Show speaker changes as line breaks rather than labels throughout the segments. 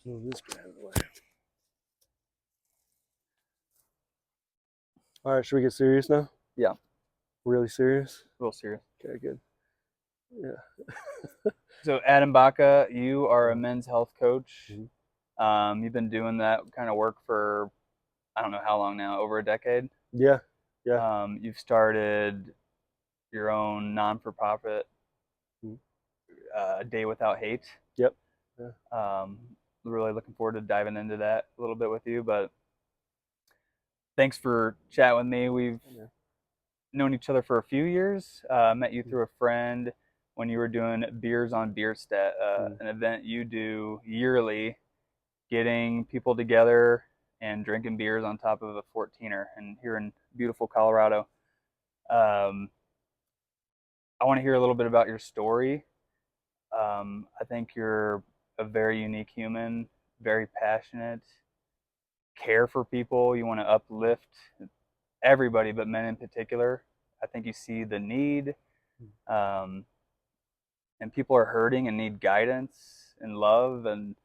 Move this guy out of the way. All right, should we get serious now?
Yeah,
Really serious?
real serious.
Okay, good. Yeah.
So, Adam Baca, you are a men's health coach.
Mhm.
You've been doing that kind of work for I don't know how long now, over a decade.
Yeah. Yeah.
You've started your own non-for-profit
Mhm.
Day Without Hate.
Yep. Yeah.
Um, really looking forward to diving into that a little bit with you. But thanks for chatting with me. We've
Yeah.
known each other for a few years. Met you
Mhm.
through a friend when you were doing Beers on Bierstedt,
Mhm.
an event you do yearly, getting people together and drinking beers on top of a 14er, and here in beautiful Colorado. Um, I want to hear a little bit about your story. I think you're a very unique human, very passionate, care for people. You want to uplift everybody, but men in particular. I think you see the need, um, and people are hurting and need guidance and love, and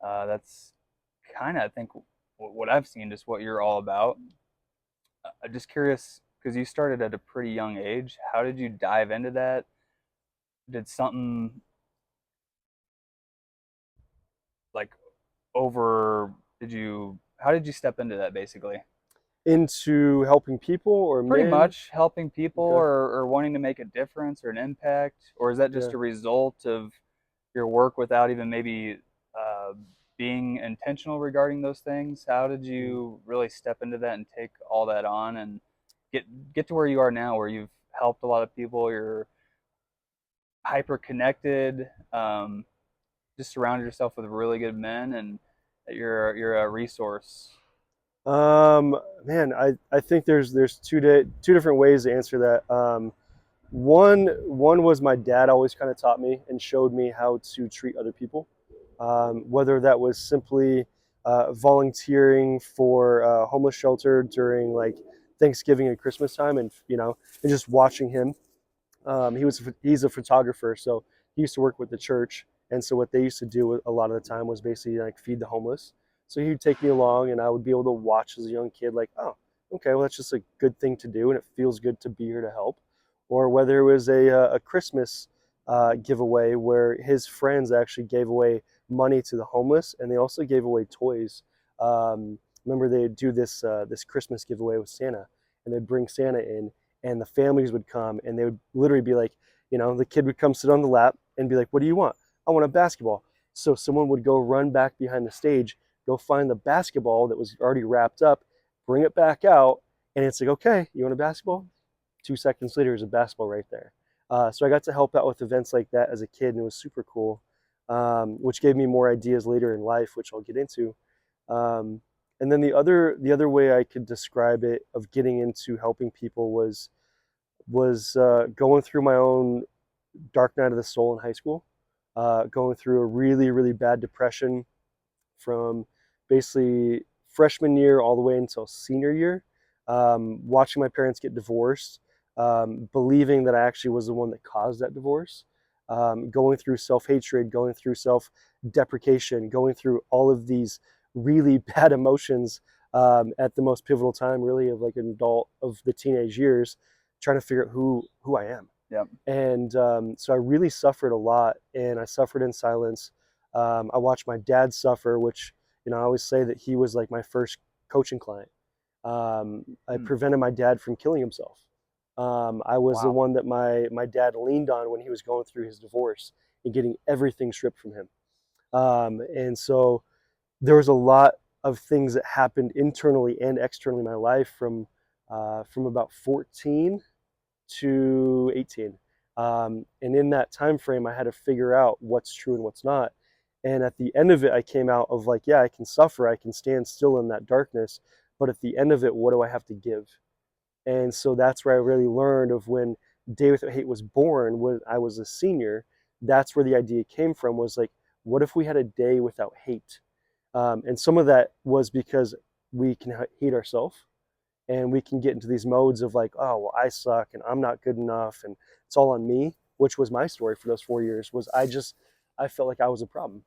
that's kind of, I think, what I've seen, just what you're all about. I'm just curious because you started at a pretty young age. How did you dive into that? Did something like over? Did you? How did you step into that basically?
Into helping people or
Pretty
men?
much helping people
Okay.
or wanting to make a difference or an impact, or is that just
Yeah.
a result of your work without even maybe uh, being intentional regarding those things? How did
Mhm.
you really step into that and take all that on and get to where you are now, where you've helped a lot of people, you're hyper connected, just surround yourself with really good men, and that you're a resource.
Man, I think there's two different ways to answer that. One was my dad always kind of taught me and showed me how to treat other people, whether that was simply volunteering for a homeless shelter during like Thanksgiving and Christmas time, and and just watching him. He's a photographer, so he used to work with the church, and so what they used to do a lot of the time was basically like feed the homeless. So he'd take me along, and I would be able to watch as a young kid, like, oh, okay, well that's just a good thing to do, and it feels good to be here to help. Or whether it was a Christmas giveaway where his friends actually gave away money to the homeless, and they also gave away toys. Remember they would do this Christmas giveaway with Santa, and they'd bring Santa in, and the families would come, and they would literally be like, the kid would come sit on the lap and be like, what do you want? I want a basketball. So someone would go run back behind the stage, go find the basketball that was already wrapped up, bring it back out, and it's like, okay, you want a basketball? 2 seconds later, there's a basketball right there. So I got to help out with events like that as a kid, and it was super cool, which gave me more ideas later in life, which I'll get into. Um, and then the other way I could describe it of getting into helping people was going through my own dark night of the soul in high school, going through a really really bad depression from basically freshman year all the way until senior year, watching my parents get divorced, believing that I actually was the one that caused that divorce, going through self hatred, going through self deprecation, going through all of these really bad emotions at the most pivotal time, really, of like an adult of the teenage years, trying to figure out who I am.
Yep.
And so I really suffered a lot, and I suffered in silence. I watched my dad suffer, which I always say that he was like my first coaching client. I
Hmm.
prevented my dad from killing himself. I was the
Wow.
one that my dad leaned on when he was going through his divorce and getting everything stripped from him. And so there was a lot of things that happened internally and externally in my life from about 14 to 18. And in that time frame, I had to figure out what's true and what's not. And at the end of it, I came out of like, yeah, I can suffer, I can stand still in that darkness, but at the end of it, what do I have to give? And so that's where I really learned of when Day Without Hate was born, when I was a senior. That's where the idea came from, was like, what if we had a day without hate? And some of that was because we can hate ourselves, and we can get into these modes of like, oh well, I suck and I'm not good enough and it's all on me, which was my story for those 4 years. Was I felt like I was a problem.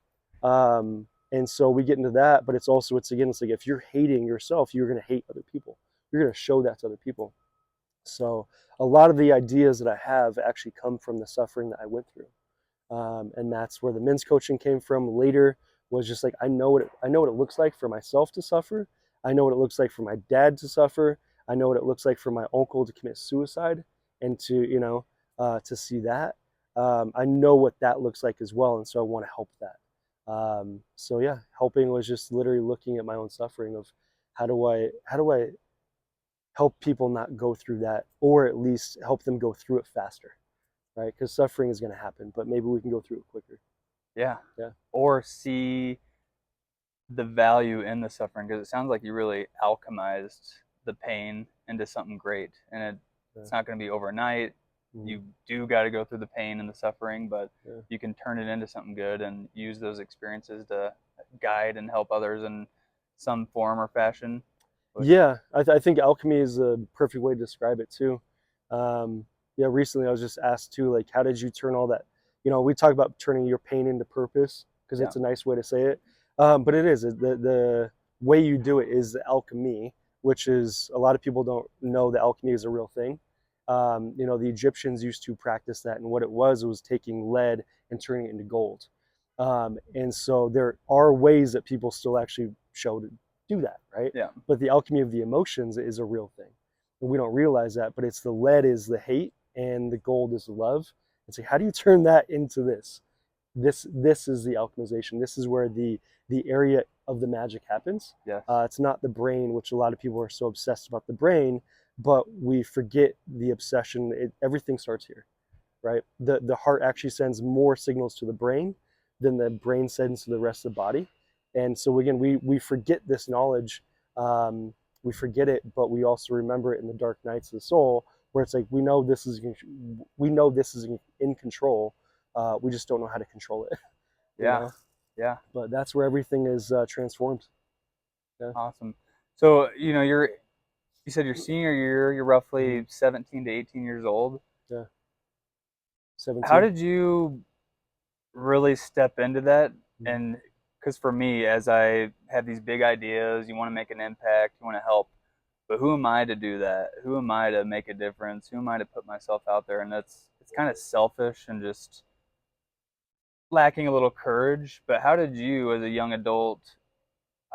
And so we get into that, but it's again, it's like if you're hating yourself, you're going to hate other people. You're going to show that to other people. So a lot of the ideas that I have actually come from the suffering that I went through. And that's where the men's coaching came from. Later was just like I know what it looks like for myself to suffer. I know what it looks like for my dad to suffer. I know what it looks like for my uncle to commit suicide and to to see that. I know what that looks like as well, and so I want to help that. So yeah, helping was just literally looking at my own suffering of how do I help people not go through that, or at least help them go through it faster, right? Because suffering is going to happen, but maybe we can go through it quicker.
Yeah.
Yeah.
Or see the value in the suffering, because it sounds like you really alchemized the pain into something great, and it's
Yeah.
not going to be overnight.
Mhm.
You do got to go through the pain and the suffering, but
Yeah.
you can turn it into something good and use those experiences to guide and help others in some form or fashion, which
Yeah, I think alchemy is a perfect way to describe it too. Um, yeah, recently I was just asked too, like, how did you turn all that? We talk about turning your pain into purpose because
yeah.
it's a nice way to say it. But it is the way you do it is alchemy, which is a lot of people don't know that alchemy is a real thing. The Egyptians used to practice that, and what it was taking lead and turning it into gold. And so there are ways that people still actually show to do that, right?
Yeah.
But the alchemy of the emotions is a real thing, and we don't realize that. But it's the lead is the hate, and the gold is the love. It's like, how do you turn that into this? This is the alchemization. This is where the area of the magic happens.
Yes.
It's not the brain, which a lot of people are so obsessed about the brain, but we forget the obsession. Everything starts here, right? The heart actually sends more signals to the brain than the brain sends to the rest of the body. And so again, we forget this knowledge. We forget it, but we also remember it in the dark nights of the soul, where it's like we know this is in control. We just don't know how to control it, you
Yeah.
know.
Yeah.
But that's where everything is transformed. Yeah.
Awesome. So, you said your senior year, you're
Mm-hmm.
roughly 17 to 18 years old.
Yeah.
How
17.
did you really step into that?
Mm-hmm.
And because for me, as I have these big ideas, you want to make an impact, you want to help, but who am I to do that? Who am I to make a difference? Who am I to put myself out there? And it's kind of selfish and just lacking a little courage. But how did you, as a young adult,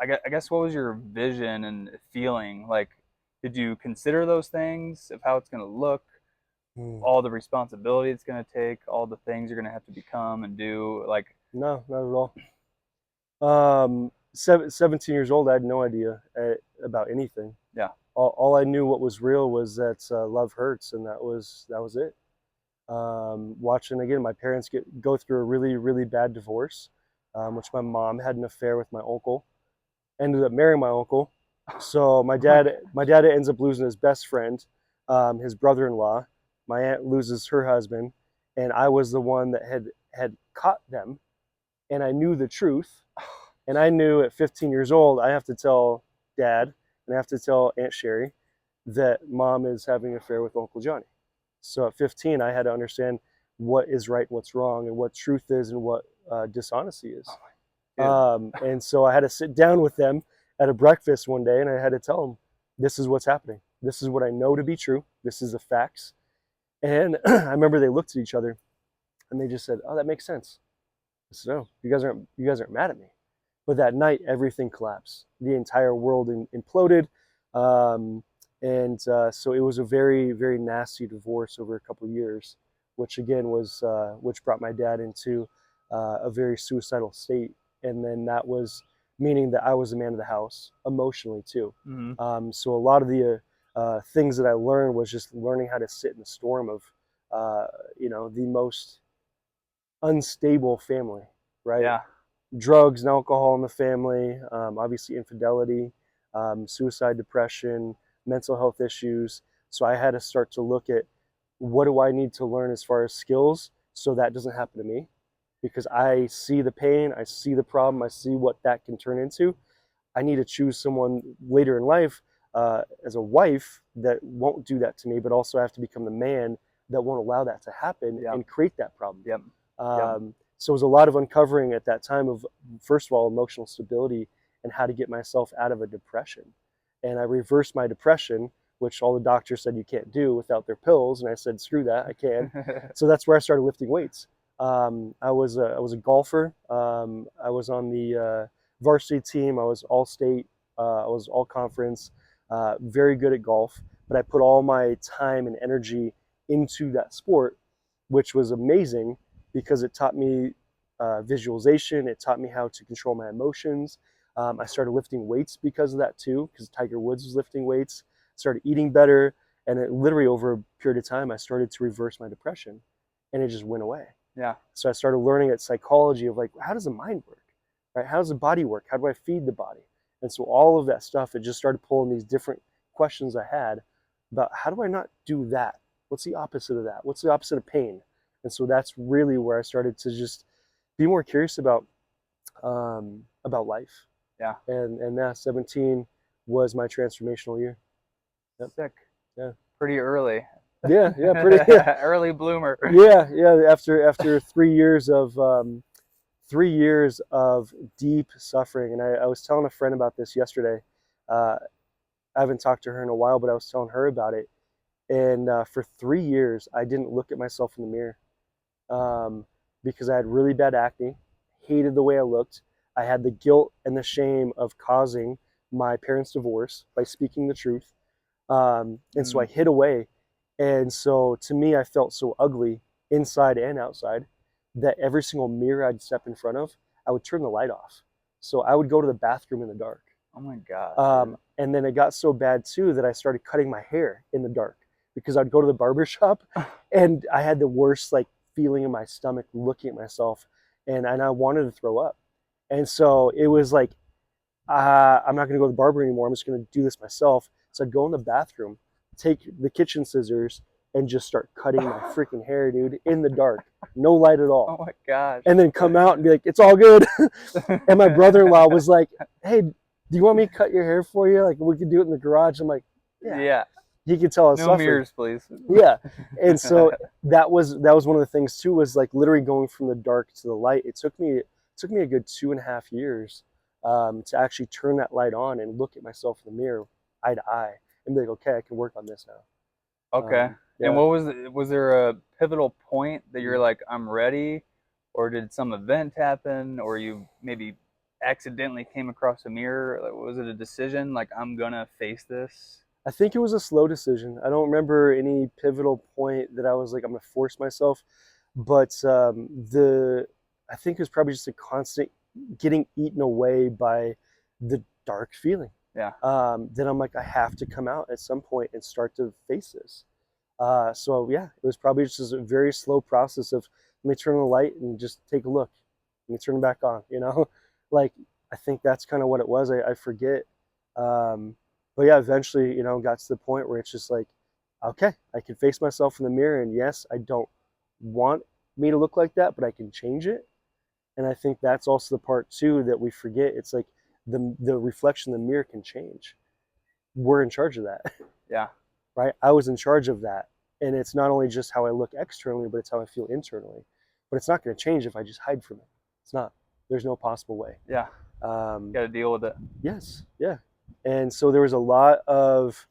I guess what was your vision and feeling? Like, did you consider those things of how it's going to look,
Mm.
all the responsibility it's going to take, all the things you're going to have to become and do? Like,
No, not at all. 17 years old, I had no idea about anything.
yeah,
All I knew what was real was that love hurts, and that was it. Watching again, my parents go through a really really bad divorce, which my mom had an affair with my uncle, ended up marrying my uncle. So my
oh my
dad my dad ends up losing his best friend, his brother-in-law. My aunt loses her husband, and I was the one that had caught them, and I knew the truth. And I knew at 15 years old, I have to tell dad and I have to tell Aunt Sherry that mom is having an affair with Uncle Johnny. So at 15, I had to understand what is right and what's wrong, and what truth is and what dishonesty is.
goodness.
And so I had to sit down with them at a breakfast one day, and I had to tell them, this is what's happening. This is what I know to be true. This is the facts. And I remember they looked at each other and they just said, oh, that makes sense. I said, oh, you guys aren't mad at me. But that night, everything collapsed. The entire world imploded. Um, and so it was a very, very nasty divorce over a couple of years, which again which brought my dad into a very suicidal state. And then that was meaning that I was the man of the house emotionally too.
hmm
So a lot of the things that I learned was just learning how to sit in the storm of, the most unstable family, right?
Yeah,
Drugs and alcohol in the family, obviously infidelity, suicide, depression, mental health issues. So I had to start to look at what do I need to learn as far as skills so that doesn't happen to me, because I see the pain, I see the problem, I see what that can turn into. I need to choose someone later in life as a wife that won't do that to me, but also I have to become the man that won't allow that to happen
yeah,
and create that problem.
yep, yep.
Um, So it was a lot of uncovering at that time of, first of all, emotional stability and how to get myself out of a depression. And I reversed my depression, which all the doctors said you can't do without their pills. And I said, screw that, I can. So that's where I started lifting weights. I was a golfer. I was on the varsity team. I was all state. I was all conference. Very good at golf. But I put all my time and energy into that sport, which was amazing because it taught me visualization. It taught me how to control my emotions. I started lifting weights because of that too, because Tiger Woods was lifting weights. Started eating better, and it literally over a period of time, I started to reverse my depression, and it just went away.
Yeah.
So I started learning at psychology of like, how does the mind work, right? How does the body work? How do I feed the body? And so all of that stuff, it just started pulling these different questions I had about how do I not do that? What's the opposite of that? What's the opposite of pain? And so that's really where I started to just be more curious about life.
Yeah.
And that 17 was my transformational year. Yep.
Sick.
Yeah.
Pretty early.
Yeah, pretty.
Early bloomer.
Yeah. After 3 years of deep suffering, and I was telling a friend about this yesterday. I haven't talked to her in a while, but I was telling her about it. And for 3 years, I didn't look at myself in the mirror um, because I had really bad acne, hated the way I looked. I had the guilt and the shame of causing my parents' divorce by speaking the truth. And so I hid away. And so to me, I felt so ugly inside and outside that every single mirror I'd step in front of, I would turn the light off. So I would go to the bathroom in the dark.
Oh my God.
And then it got so bad too that I started cutting my hair in the dark because I'd go to the barber shop and I had the worst like feeling in my stomach looking at myself, and I wanted to throw up. And so it was like, I'm not going to go to the barber anymore. I'm just going to do this myself. So I'd go in the bathroom, take the kitchen scissors, and just start cutting my freaking hair, dude, in the dark. No light at all.
Oh my gosh.
And then come out and be like, it's all good. And my brother-in-law was like, hey, do you want me to cut your hair for you? Like, we could do it in the garage. I'm like, yeah. He could tell I was
No
suffering.
mirrors, please.
Yeah. And so that was one of the things too, was like literally going from the dark to the light. It took me a good 2.5 years to actually turn that light on and look at myself in the mirror eye to eye and be like, okay, I can work on this now.
Okay.
Yeah.
And was there a pivotal point that you're like, I'm ready? Or did some event happen? Or you maybe accidentally came across a mirror? Like, was it a decision? Like, I'm gonna face this?
I think it was a slow decision. I don't remember any pivotal point that I was like, I'm gonna force myself, but I think it was probably just a constant getting eaten away by the dark feeling.
Yeah.
Then I'm like, I have to come out at some point and start to face this. So yeah, it was probably just a very slow process of let me turn on the light and just take a look. Let me turn it back on. Like I think that's kind of what it was. I forget. But yeah, eventually, got to the point where it's just like, okay, I can face myself in the mirror, and yes, I don't want me to look like that, but I can change it. And I think that's also the part too that we forget. It's like the reflection in the mirror can change. We're in charge of that.
Yeah.
Right? I was in charge of that. And it's not only just how I look externally, but it's how I feel internally. But it's not going to change if I just hide from it. It's not. There's no possible way.
Yeah. Got to deal with it.
Yes. Yeah. And so there was a lot of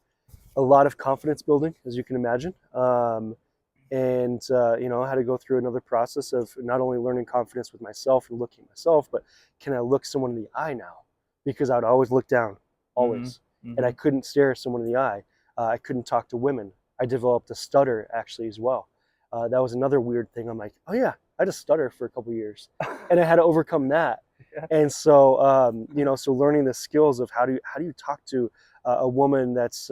confidence building, as you can imagine. And I had to go through another process of not only learning confidence with myself and looking at myself, but can I look someone in the eye now? Because I would always look down, always.
Mm-hmm.
And I couldn't stare someone in the eye. I couldn't talk to women. I developed a stutter actually as well. That was another weird thing. I'm like, oh yeah, I had a stutter for a couple of years, and I had to overcome that.
Yeah.
And so, so learning the skills of how do you talk to a woman that's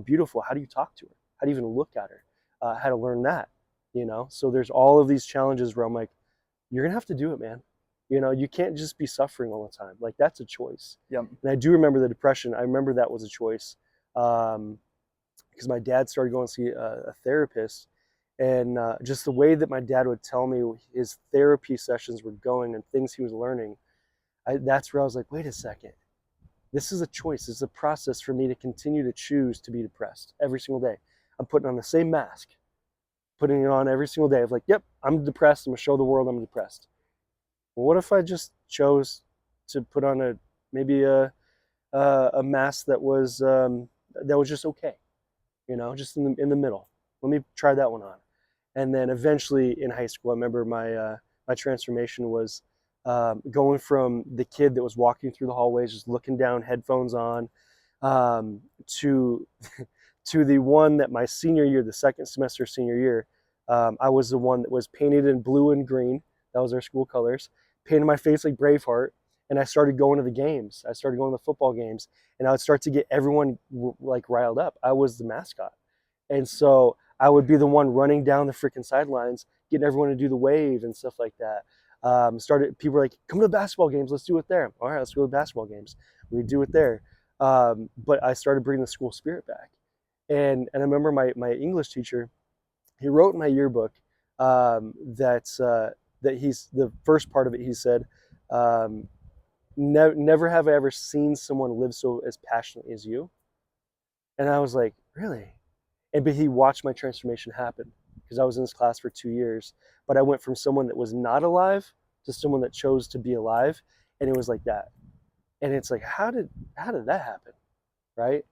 beautiful? How do you talk to her? How do you even look at her? How to learn that, So there's all of these challenges where I'm like, you're gonna have to do it, man. You can't just be suffering all the time. Like that's a choice.
Yep.
And I do remember the depression. I remember that was a choice because my dad started going to see a therapist, and just the way that my dad would tell me his therapy sessions were going and things he was learning, that's where I was like, wait a second. This is a choice. This is a process for me to continue to choose to be depressed every single day. I'm putting on the same mask, putting it on every single day of like, yep, I'm depressed. I'm gonna show the world I'm depressed. Well, what if I just chose to put on maybe a mask that was just okay, just in the middle. Let me try that one on. And then eventually in high school, I remember my transformation was going from the kid that was walking through the hallways, just looking down, headphones on, to to the one that my senior year, the second semester senior year, I was the one that was painted in blue and green. That was our school colors. Painted my face like Braveheart, and I started going to the games. I started going to the football games, and I would start to get everyone like riled up. I was the mascot, and so I would be the one running down the freaking sidelines, getting everyone to do the wave and stuff like that. Started People were like, "Come to the basketball games. Let's do it there." All right, let's go to the basketball games. We do it there. But I started bringing the school spirit back, and I remember my English teacher. He wrote in my yearbook that he's the first part of it. He said, "Never have I ever seen someone live so as passionately as you." And I was like, "Really?" But he watched my transformation happen because I was in this class for 2 years. But I went from someone that was not alive to someone that chose to be alive, and it was like that. And it's like, how did that happen, right?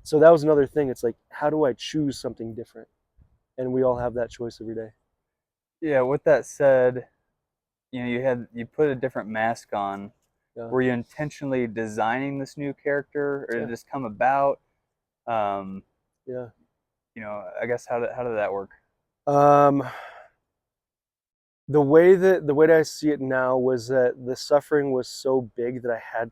So that was another thing. It's like, how do I choose something different? And we all have that choice every day.
Yeah. With that said, you put a different mask on.
Yeah,
Were you intentionally designing this new character, or did it
yeah,
just come about? Um,
yeah.
I guess how did that work?
Um, the way that I see it now was that the suffering was so big that I had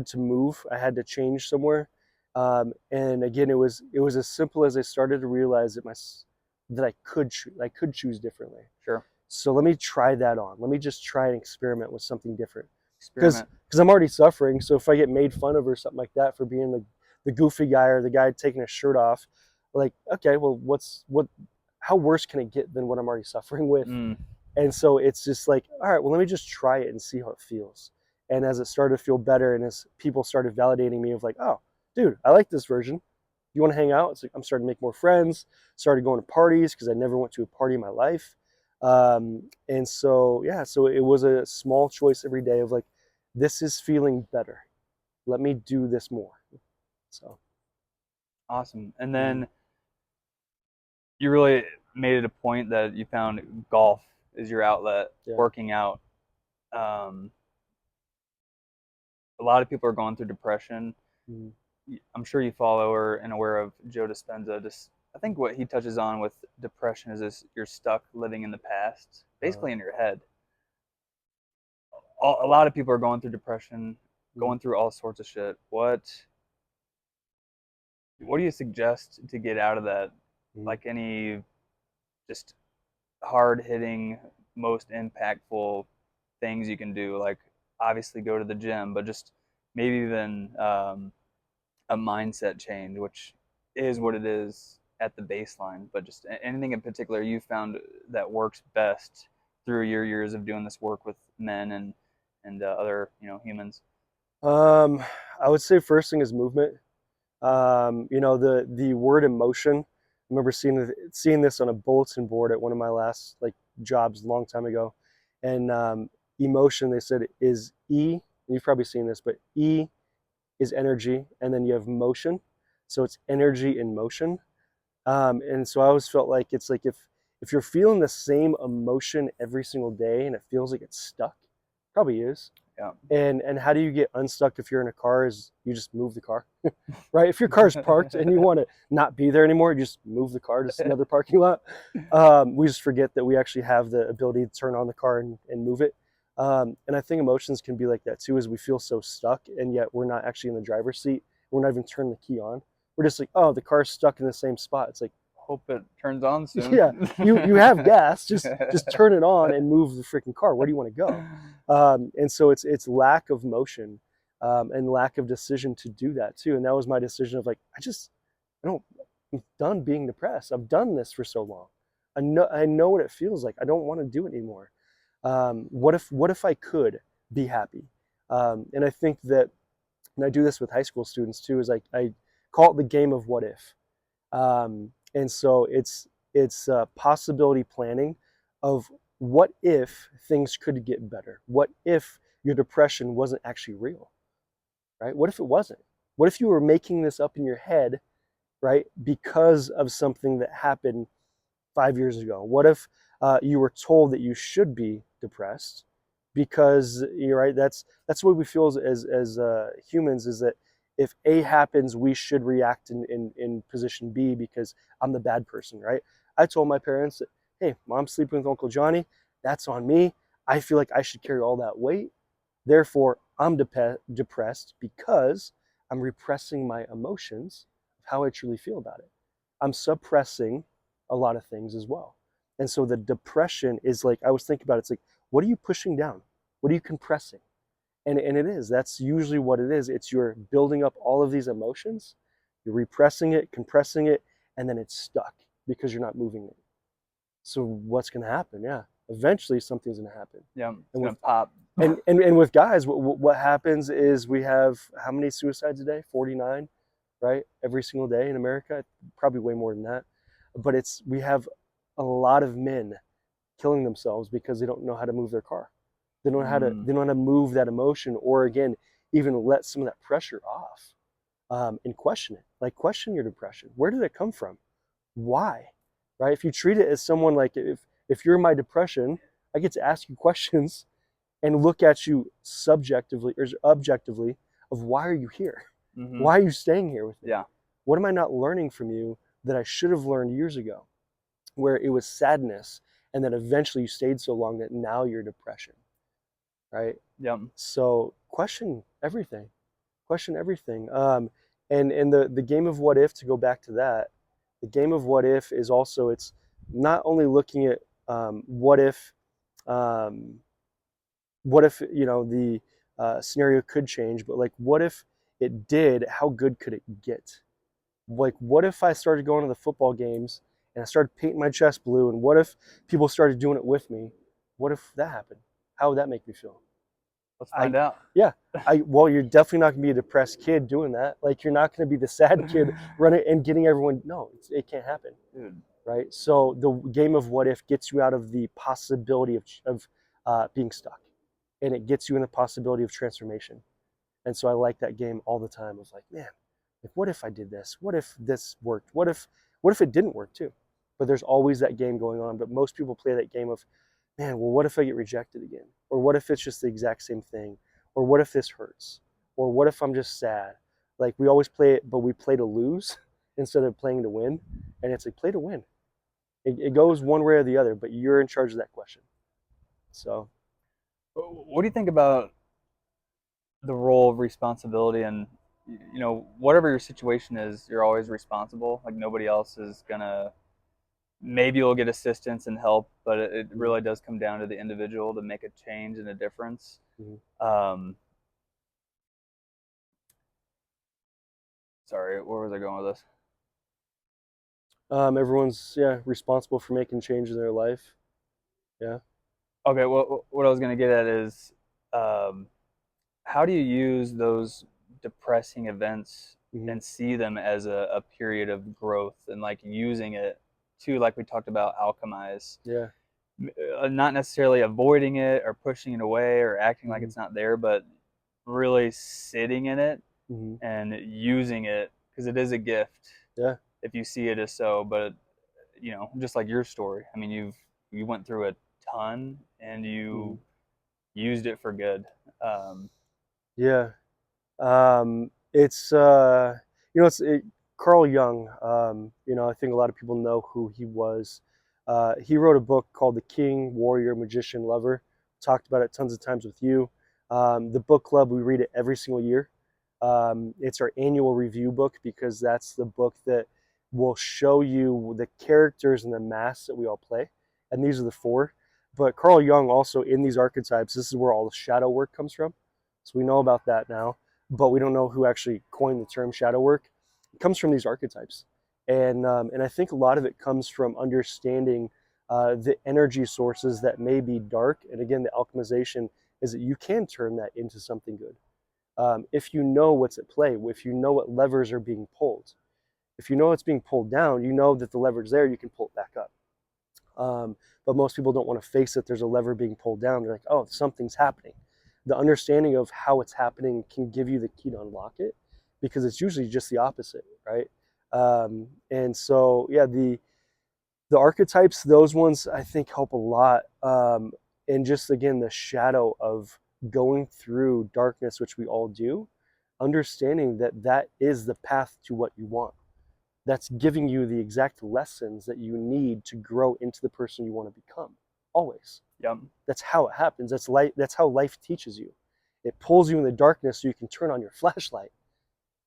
to move. I had to change somewhere. And again, it was as simple as I started to realize that I could choose differently.
Sure.
So let me try that on. Let me just try and experiment with something different. Because
Experiment.
I'm already suffering. So if I get made fun of or something like that for being the goofy guy or the guy taking his shirt off, like, okay, well, how worse can it get than what I'm already suffering with?
Mm.
And so it's just like, all right, well, let me just try it and see how it feels. And as it started to feel better, and as people started validating me of like, oh, dude, I like this version. You want to hang out? It's like I'm starting to make more friends. Started going to parties because I never went to a party in my life. And so yeah, so it was a small choice every day of like, this is feeling better. Let me do this more. So
Awesome. And
mm,
then you really made it a point that you found golf is your outlet,
yeah,
working out. Um, a lot of people are going through depression.
mm,
I'm sure you follow or and aware of Joe Dispenza. Just I think what he touches on with depression is this: you're stuck living in the past,
uh,
basically in your head. A lot of people are going through depression,
mm,
going through all sorts of shit. What do you suggest to get out of that?
mm.
Like any just hard hitting, most impactful things you can do? Like obviously go to the gym, but just maybe even a mindset change, which is what it is at the baseline. But just anything in particular you found that works best through your years of doing this work with men and other humans.
Um, I would say first thing is movement. The word emotion. I remember seeing this on a bulletin board at one of my last like jobs a long time ago, and emotion, they said, is E. And you've probably seen this, but E is energy, and then you have motion, so it's energy in motion. And so I always felt like it's like if you're feeling the same emotion every single day and it feels like it's stuck, probably is.
Yeah.
And how do you get unstuck if you're in a car? Is you just move the car, right? If your car's parked and you want to not be there anymore, you just move the car to another parking lot. We just forget that we actually have the ability to turn on the car and move it. And I think emotions can be like that too, as we feel so stuck and yet we're not actually in the driver's seat. We're not even turning the key on. We're just like, oh, the car's stuck in the same spot. It's like,
Hope it turns on soon.
yeah, you have gas. Just turn it on and move the freaking car. Where do you want to go? And so it's lack of motion and lack of decision to do that too. And that was my decision of like, I don't. I'm done being depressed. I've done this for so long. I know what it feels like. I don't want to do it anymore. What if I could be happy? And I think that, and I do this with high school students too, is like I call it the game of what if. And so it's possibility planning of what if things could get better? What if your depression wasn't actually real, right? What if it wasn't? What if you were making this up in your head, right, because of something that happened 5 years ago? What if you were told that you should be depressed because you're right? That's what we feel as humans, is that if A happens, we should react in position B because I'm the bad person, right? I told my parents that, hey, mom's sleeping with Uncle Johnny. That's on me. I feel like I should carry all that weight. Therefore, I'm depressed because I'm repressing my emotions of how I truly feel about it. I'm suppressing a lot of things as well. And so the depression is like, I was thinking about it, it's like, what are you pushing down? What are you compressing? And it is, that's usually what it is. It's you're building up all of these emotions, you're repressing it, compressing it, and then it's stuck because you're not moving it. So what's going to happen? Yeah, eventually something's going to happen.
Yeah, it's
And
gonna
with
pop.
and with guys, what happens is we have how many suicides a day? 49, right? Every single day in America, probably way more than that. But it's we have a lot of men killing themselves because they don't know how to move their car. They don't know how to move that emotion, or again, even let some of that pressure off, and question it. Like, question your depression. Where did it come from? Why? Right? If you treat it as someone, like, if you're my depression, I get to ask you questions and look at you subjectively or objectively of, why are you here?
Mm-hmm.
Why are you staying here with me?
Yeah.
What am I not learning from you that I should have learned years ago? Where it was sadness, and then eventually you stayed so long that now you're depression, right?
Yep.
So question everything. Question everything. And the game of what if, to go back to that, the game of what if is also, it's not only looking at um, what if the scenario could change, but like, what if it did? How good could it get? Like, what if I started going to the football games and I started painting my chest blue, and what if people started doing it with me? What if that happened? How would that make me feel?
Let's
I
find out.
Yeah, well, you're definitely not gonna be a depressed kid doing that. Like, you're not gonna be the sad kid running and getting everyone. No, it can't happen,
Dude.
right? So the game of what if gets you out of the possibility of being stuck, and it gets you in the possibility of transformation. And so I like that game all the time. I was like, man, like, what if I did this? What if this worked? What if it didn't work too? But there's always that game going on. But most people play that game of, man, well, what if I get rejected again? Or what if it's just the exact same thing? Or what if this hurts? Or what if I'm just sad? Like, we always play it, but we play to lose instead of playing to win. And it's like, play to win. It goes one way or the other, but you're in charge of that question. So,
What do you think about the role of responsibility? And whatever your situation is, you're always responsible. Like, nobody else is gonna. Maybe you'll get assistance and help, but it
mhm,
really does come down to the individual to make a change and a difference.
mhm.
Um, Sorry, where was I going with this?
Everyone's, yeah, responsible for making change in their life. Yeah.
Okay, well, what I was gonna get at is, um, how do you use those depressing events
Hmm.
and see them as a period of growth, and like using it to, like we talked about, alchemize,
Yeah.
not necessarily avoiding it or pushing it away or acting like
Hmm.
it's not there, but really sitting in it
Hmm.
and using it, because it is a gift
Yeah.
if you see it as so. But just like your story, I mean, you went through a ton and
Hmm.
you used it for good.
Yeah. It's it's Carl Jung. I think a lot of people know who he was. He wrote a book called The King, Warrior, Magician, Lover. Talked about it tons of times with you. The book club, we read it every single year. It's our annual review book because that's the book that will show you the characters and the masks that we all play. And these are the four. But Carl Jung also, in these archetypes, this is where all the shadow work comes from. So we know about that now, but we don't know who actually coined the term shadow work. It comes from these archetypes. And I think a lot of it comes from understanding the energy sources that may be dark. And again, the alchemization is that you can turn that into something good, if you know what's at play, if you know what levers are being pulled. If you know it's being pulled down, you know that the lever's there, you can pull it back up. But most people don't want to face it. There's a lever being pulled down. They're like, oh, something's happening. The understanding of how it's happening can give you the key to unlock it, because it's usually just the opposite, right? And so, yeah, the archetypes, those ones I think help a lot. And just again, the shadow of going through darkness, which we all do, understanding that that is the path to what you want. That's giving you the exact lessons that you need to grow into the person you want to become. Always.
Yep.
That's how it happens. That's life. That's how life teaches you. It pulls you in the darkness so you can turn on your flashlight.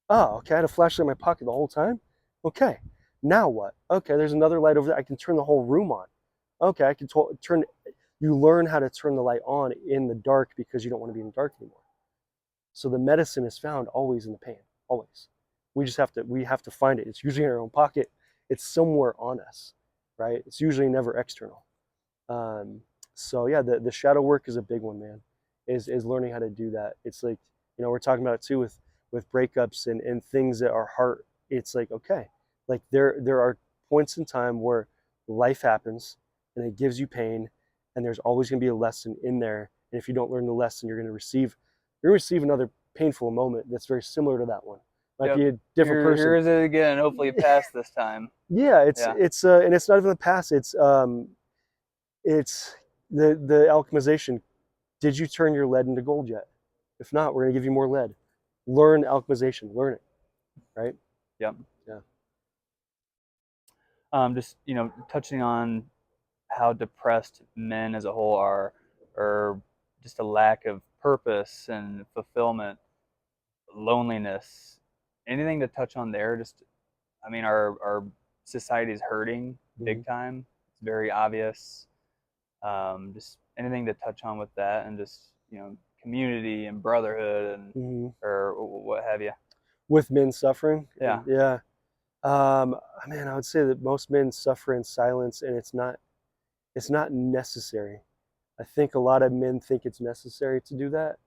Oh, okay. I had a flashlight in my pocket the whole time. Okay. Now what? Okay, there's another light over there. I can turn the whole room on. Okay, I can turn. You learn how to turn the light on in the dark because you don't want to be in the dark anymore. So the medicine is found always in the pain. Always. We have to find it. It's usually in our own pocket. It's somewhere on us, right? It's usually never external. Um, so yeah, the shadow work is a big one, man. Is learning how to do that. It's like, we're talking about it too with breakups and things that are hard. It's like, okay, like there are points in time where life happens and it gives you pain, and there's always going to be a lesson in there. And if you don't learn the lesson, you're going to receive another painful moment that's very similar to that one. Might
Yep.
be a different
Here
person.
is it again. Hopefully, pass this time.
Yeah,
Yeah.
and it's not even the past. It's the alchemization. Did you turn your lead into gold yet? If not, we're gonna give you more lead. Learn alchemization. Learn it, right?
Yep.
Yeah.
Just touching on how depressed men as a whole are, or just a lack of purpose and fulfillment, loneliness. Anything to touch on there? Just, I mean, our society is hurting
Mm-hmm.
big time. It's very obvious. Just anything to touch on with that, and just community and brotherhood and
Mm-hmm.
or what have you.
With men suffering,
Yeah,
and yeah, man, I would say that most men suffer in silence, and it's not necessary. I think a lot of men think it's necessary to do that.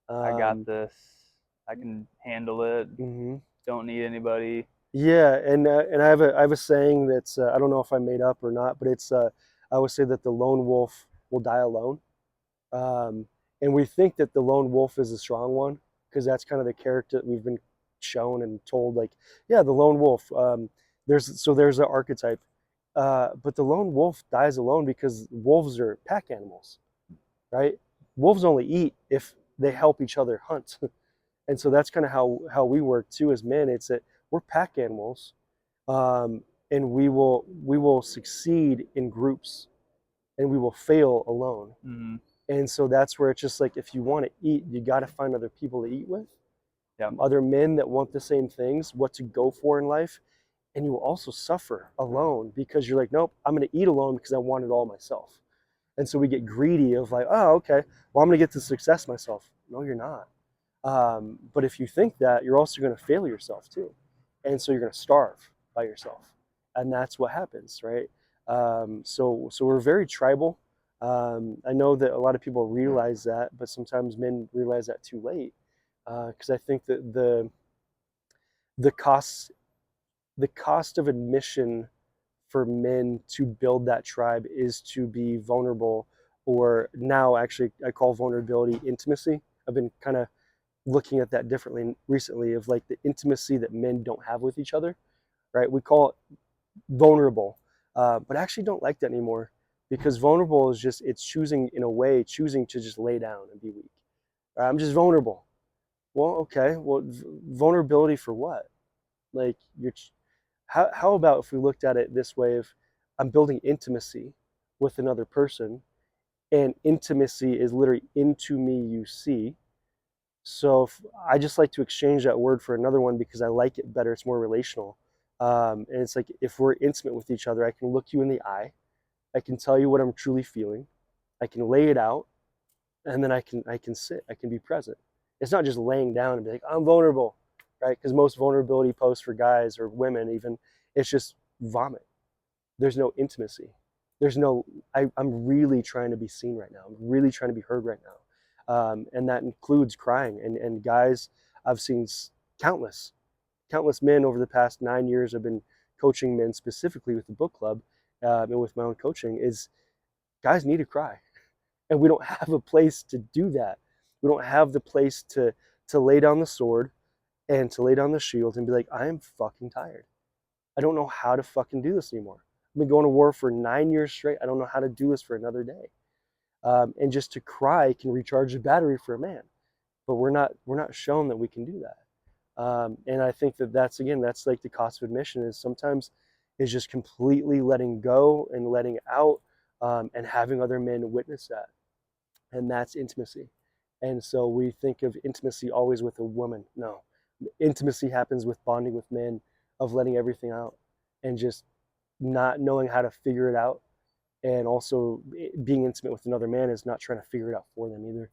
I got
Um,
this. I can handle it.
mhm.
Don't need anybody.
Yeah, and I have a saying that's I don't know if I made up or not, but it's I always say that the lone wolf will die alone. Um, and we think that the lone wolf is a strong one because that's kind of the character that we've been shown and told. Like, yeah, the lone wolf. There's an archetype, but the lone wolf dies alone because wolves are pack animals, right? Wolves only eat if they help each other hunt. And so that's kind of how we work too as men. It's that we're pack animals, um, and we will succeed in groups, and we will fail alone.
Mm-hmm.
And so that's where it's just like, if you want to eat, you got to find other people to eat with,
Yep.
other men that want the same things, what to go for in life. And you will also suffer alone because you're like, nope, I'm going to eat alone because I want it all myself. And so we get greedy of like, oh, okay, well, I'm going to get to success myself. No, you're not. But if you think that, you're also going to fail yourself too. And so you're going to starve by yourself. And that's what happens, right? So we're very tribal. I know that a lot of people realize that, but sometimes men realize that too late. Because I think that the cost the cost of admission for men to build that tribe is to be vulnerable, or now actually I call vulnerability intimacy. I've been kind of looking at that differently recently, of like the intimacy that men don't have with each other, right? We call it vulnerable, but I actually don't like that anymore, because vulnerable is just, it's choosing, in a way, choosing to just lay down and be weak. I'm just vulnerable. Well, okay, well, vulnerability for what? Like, how about if we looked at it this way, if I'm building intimacy with another person, and intimacy is literally into me you see. So I just like to exchange that word for another one because I like it better. It's more relational. And it's like, if we're intimate with each other, I can look you in the eye. I can tell you what I'm truly feeling. I can lay it out, and then I can sit. I can be present. It's not just laying down and be like, I'm vulnerable, right? Because most vulnerability posts for guys or women even, it's just vomit. There's no intimacy. There's no, I'm really trying to be seen right now. I'm really trying to be heard right now. And that includes crying. And guys, I've seen countless, countless men over the past 9 years. I've been coaching men specifically with the book club, and with my own coaching. Is guys need to cry, and we don't have a place to do that. We don't have the place to lay down the sword and to lay down the shield and be like, I am fucking tired. I don't know how to fucking do this anymore. I've been going to war for 9 years straight. I don't know how to do this for another day. And just to cry can recharge the battery for a man, but we're not shown that we can do that. And I think that that's like the cost of admission is sometimes is just completely letting go and letting out, and having other men witness that, and that's intimacy. And so we think of intimacy always with a woman. No, intimacy happens with bonding with men, of letting everything out and just not knowing how to figure it out. And also being intimate with another man is not trying to figure it out for them either.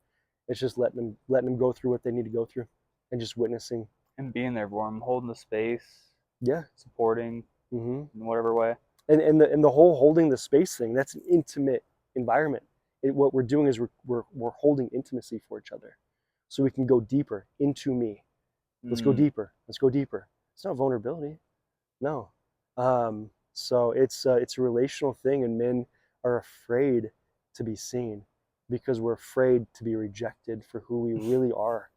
It's just letting them go through what they need to go through and just witnessing.
And being there for them, holding the space,
Yeah.
supporting
Mm-hmm.
in whatever way.
And the whole holding the space thing, that's an intimate environment. What we're doing is we're holding intimacy for each other, so we can go deeper into me. Let's go deeper. Let's go deeper. It's not vulnerability. No. So it's a relational thing, and men are afraid to be seen because we're afraid to be rejected for who we really are.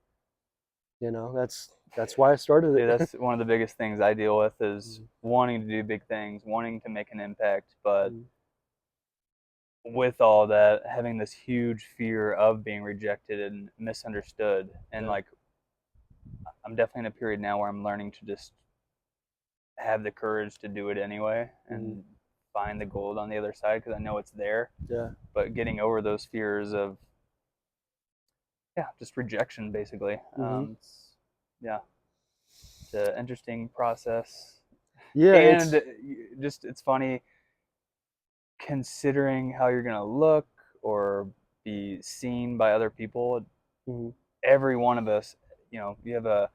That's why I started
Dude,
it.
that's one of the biggest things I deal with is
Mhm.
wanting to do big things, wanting to make an impact, but
Mhm.
with all that, having this huge fear of being rejected and misunderstood. And
Yeah.
like, I'm definitely in a period now where I'm learning to just have the courage to do it anyway
Mhm.
and find the gold on the other side because I know it's there.
Yeah.
But getting over those fears of, yeah, just rejection basically.
Mhm.
Yeah, it's an interesting process.
Yeah.
And just, it's funny considering how you're going to look or be seen by other people.
Mhm.
Every one of us, you have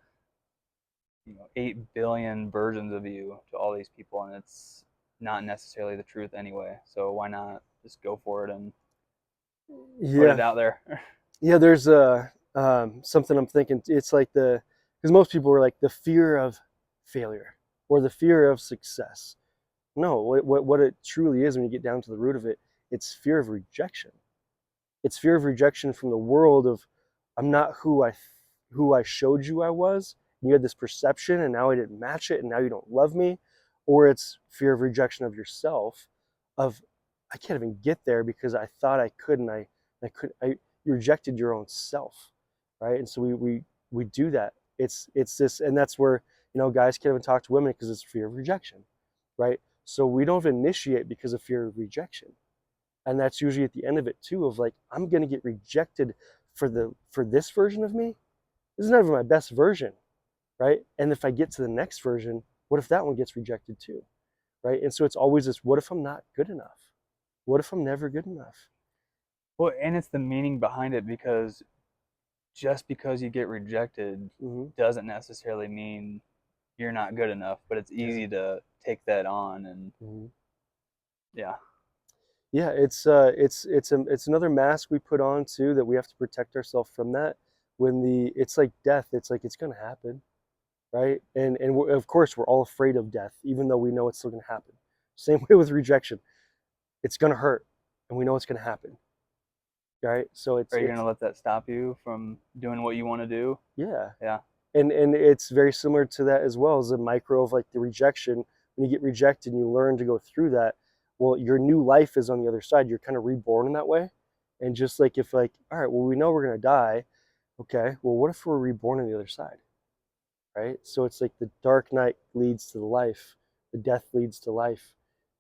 8 billion versions of you to all these people, and it's not necessarily the truth anyway. So why not just go for it and put it
Yeah.
out there?
Yeah. There's something I'm thinking. It's like because most people are like the fear of failure or the fear of success. No, what it truly is when you get down to the root of it, it's fear of rejection. It's fear of rejection from the world of I'm not who I showed you I was. And you had this perception, and now I didn't match it, and now you don't love me. Or it's fear of rejection of yourself, of I can't even get there because I thought I could, and I could. You rejected your own self, right? And so we do that. It's this, and that's where guys can't even talk to women because it's fear of rejection, right? So we don't initiate because of fear of rejection, and that's usually at the end of it too, of like I'm going to get rejected for this version of me. This is never my best version, right? And if I get to the next version, what if that one gets rejected too, right? And so it's always this, what if I'm not good enough? What if I'm never good enough?
Well, and it's the meaning behind it because just because you get rejected
Mm-hmm.
doesn't necessarily mean you're not good enough, but it's
Yeah.
easy to take that on and
Mm-hmm.
yeah.
Yeah, it's another mask we put on too, that we have to protect ourselves from that. When it's like death, it's like it's gonna happen, right? And of course we're all afraid of death, even though we know it's still gonna happen. Same way with rejection, it's gonna hurt, and we know it's gonna happen, right? So it's
Are you going
it's
to let that stop you from doing what you want to do?
yeah,
Yeah.
and it's very similar to that as well as a micro of like the rejection. When you get rejected and you learn to go through that, well, your new life is on the other side. You're kind of reborn in that way. And just like if like, all right, well, we know we're gonna die. Okay, well, what if we're reborn on the other side, right? So it's like the dark night leads to the life, the death leads to life.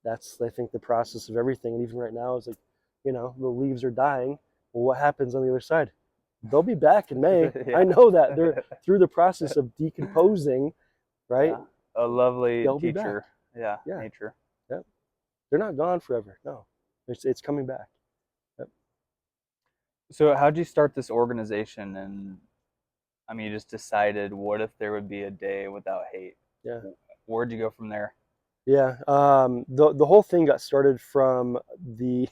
That's, I think, the process of everything. And even right now, it's like, the leaves are dying. Well, what happens on the other side? They'll be back in May. I
Yeah.
know that they're through the process of decomposing, right?
Yeah. A lovely
They'll be back.
teacher. Yeah.
Yeah,
Nature.
yep. They're not gone forever. No, it's coming back. Yep.
So, how'd you start this organization? And I mean, you just decided, what if there would be a day without hate?
Yeah.
Where'd you go from there?
Yeah. The whole thing got started from the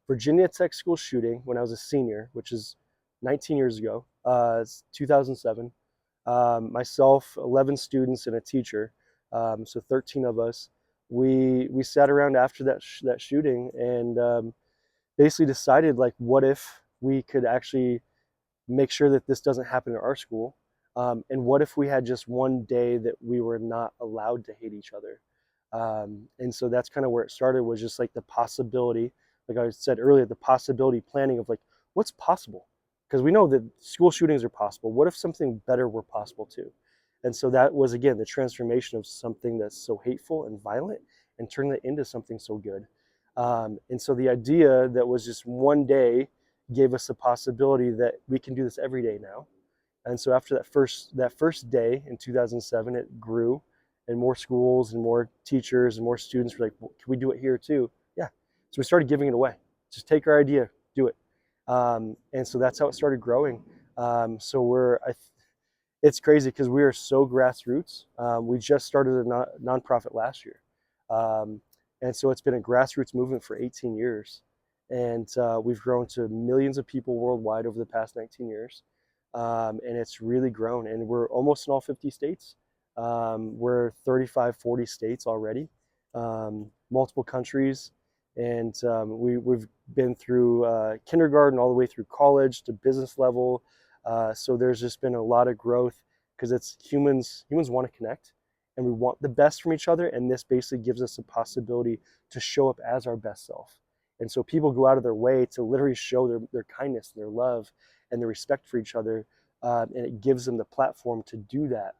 Virginia Tech school shooting when I was a senior, which is 19 years ago. It's 2007. Myself, 11 students, and a teacher. So 13 of us. We sat around after that shooting and basically decided like, what if we could actually make sure that this doesn't happen in our school? And what if we had just one day that we were not allowed to hate each other? And so that's kind of where it started, was just like the possibility, like I said earlier, the possibility planning of like, what's possible? Because we know that school shootings are possible. What if something better were possible too? And so that was, again, the transformation of something that's so hateful and violent and turning it into something so good. And so the idea that was just one day gave us the possibility that we can do this every day now. And so after that first day in 2007, it grew, and more schools and more teachers and more students were like, well, "Can we do it here too?" Yeah. So we started giving it away. Just take our idea, do it. And so that's how it started growing. So it's crazy because we are so grassroots. We just started a nonprofit last year. Um, and so it's been a grassroots movement for 18 years. And we've grown to millions of people worldwide over the past 19 years. And it's really grown. And we're almost in all 50 states. We're 35, 40 states already, multiple countries. And we've been through kindergarten all the way through college to business level. So there's just been a lot of growth because it's humans want to connect, and we want the best from each other, and this basically gives us a possibility to show up as our best self. And so people go out of their way to literally show their kindness and their love and their respect for each other, and it gives them the platform to do that.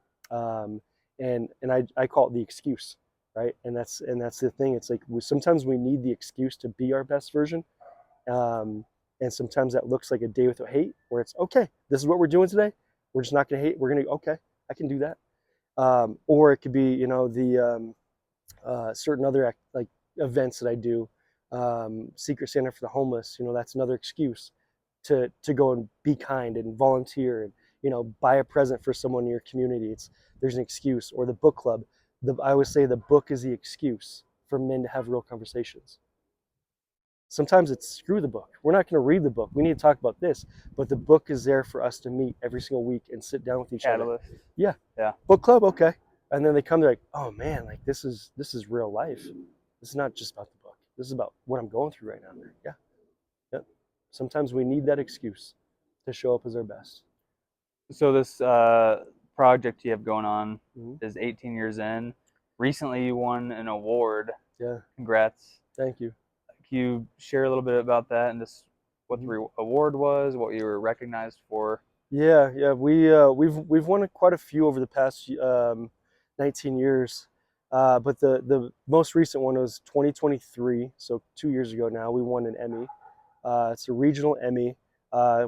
And I call it the excuse, right? And that's the thing. It's like sometimes we need the excuse to be our best version, um, and sometimes that looks like a day without hate, where it's okay. This is what we're doing today. We're just not going to hate. We're going to okay. I can do that. Or it could be, the certain other like events that I do. Secret Santa for the homeless. That's another excuse to go and be kind and volunteer and buy a present for someone in your community. There's an excuse. Or the book club. I always say the book is the excuse for men to have real conversations. Sometimes it's screw the book. We're not going to read the book. We need to talk about this. But the book is there for us to meet every single week and sit down with each other.
Catalyst.
Yeah.
Yeah.
Book club, okay. And then they come, they're like, oh man, like this is real life. This is not just about the book. This is about what I'm going through right now. Yeah. Yep. Sometimes we need that excuse to show up as our best.
So this project you have going on
Mhm.
is 18 years in. Recently, you won an award.
Yeah.
Congrats.
Thank you.
Can you share a little bit about that and just what
Mhm.
the award was, what you were recognized for?
Yeah. We've won quite a few over the past 19 years, but the most recent one was 2023, so 2 years ago now. We won an Emmy. It's a regional Emmy.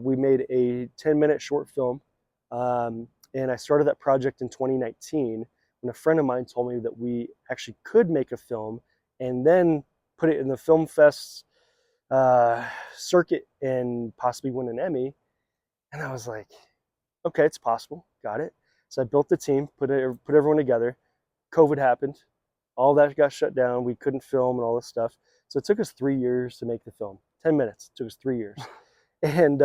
We made a 10-minute short film, and I started that project in 2019 when a friend of mine told me that we actually could make a film and then put it in the film fest uh, circuit and possibly win an Emmy. And I was like, okay, it's possible. Got it. So I built the team, put everyone together. COVID happened. All that got shut down. We couldn't film and all this stuff. So it took us 3 years to make the film. 10 minutes. It took us 3 years. And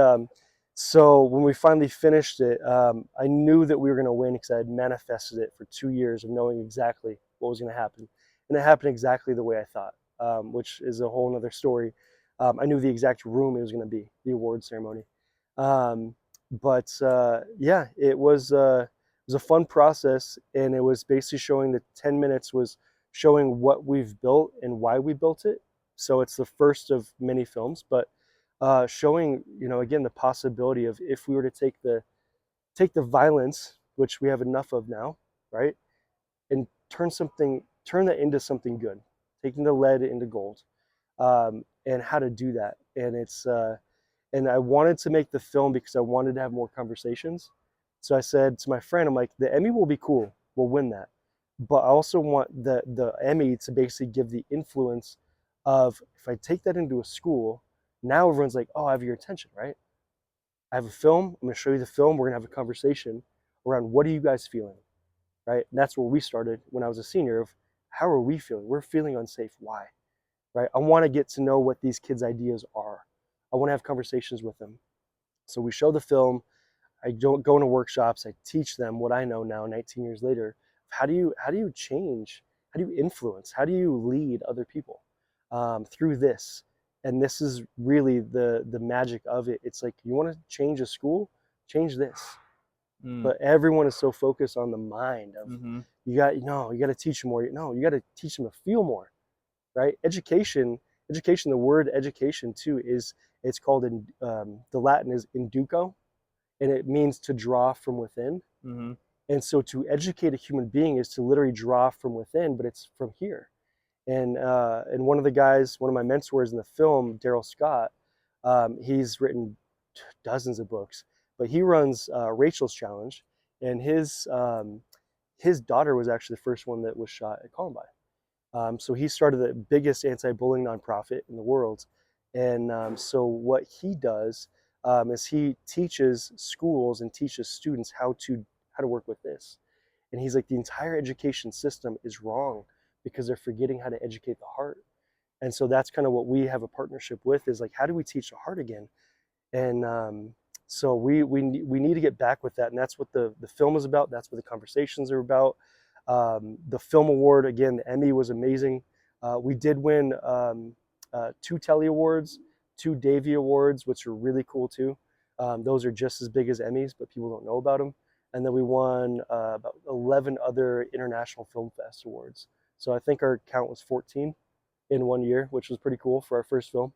so when we finally finished it, I knew that we were going to win because I had manifested it for 2 years of knowing exactly what was going to happen. And it happened exactly the way I thought, which is a whole other story. I knew the exact room it was going to be, the award ceremony. Um, but yeah, it was a fun process, and it was basically showing that 10 minutes was showing what we've built and why we built it. So it's the first of many films, but showing, again, the possibility of if we were to take the violence, which we have enough of now, right, and turn that into something good, taking the lead into gold, and how to do that. And I wanted to make the film because I wanted to have more conversations. So I said to my friend, I'm like, the Emmy will be cool, we'll win that, but I also want the Emmy to basically give the influence of, if I take that into a school, now everyone's like, oh, I have your attention, right? I have a film. I'm going to show you the film. We're going to have a conversation around what are you guys feeling, right? And that's where we started when I was a senior. Of how are we feeling? We're feeling unsafe. Why, right? I want to get to know what these kids' ideas are. I want to have conversations with them. So we show the film. I don't go into workshops. I teach them what I know now, 19 years later. How do you change? How do you influence? How do you lead other people through this? And this is really the magic of it. It's like you want to change a school, change this.
Mm.
But everyone is so focused on the mind of
Mm-hmm.
you got to teach them more. No, you got to teach them to feel more, right? Education. The word education too is it's called in the Latin is induco, and it means to draw from within.
Mm-hmm.
And so to educate a human being is to literally draw from within, but it's from here. And one of the guys, one of my mentors in the film, Daryl Scott, he's written dozens of books, but he runs Rachel's Challenge, and his daughter was actually the first one that was shot at Columbine. So he started the biggest anti-bullying nonprofit in the world, and so what he does is he teaches schools and teaches students how to work with this. And he's like, the entire education system is wrong because they're forgetting how to educate the heart. And so that's kind of what we have a partnership with is like, how do we teach the heart again? And so we need to get back with that, and that's what the film is about. That's what the conversations are about. The film award again, the Emmy was amazing. We did win 2 Telly Awards, 2 Davy Awards, which are really cool too. Those are just as big as Emmys, but people don't know about them. And then we won about 11 other International Film Fest awards. So I think our count was 14 in one year, which was pretty cool for our first film.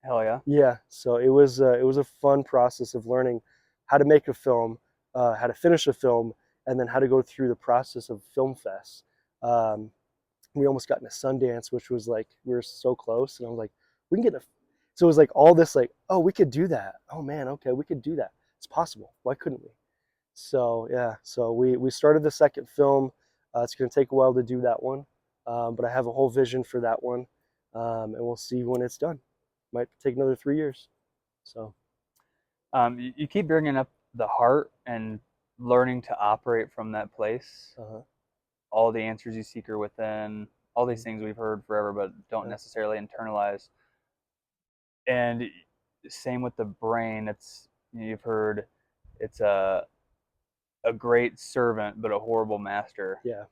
Hell yeah.
Yeah, so it was a fun process of learning how to make a film, how to finish a film, and then how to go through the process of film fests. Um, we almost got into Sundance, which was like we were so close, and I was like, we can get a. So it was like all this, like, oh, we could do that. Oh man, okay, we could do that. It's possible. Why couldn't we? So yeah, so we started the second film. It's going to take a while to do that one, but I have a whole vision for that one, and we'll see when it's done. Might take another 3 years. So
You keep bringing up the heart and learning to operate from that place.
uh-huh.
All the answers you seek are within. All these
Mhm.
things we've heard forever, but don't
Yeah.
necessarily internalize. And same with the brain. You've heard it's a great servant but a horrible master.
Yeah.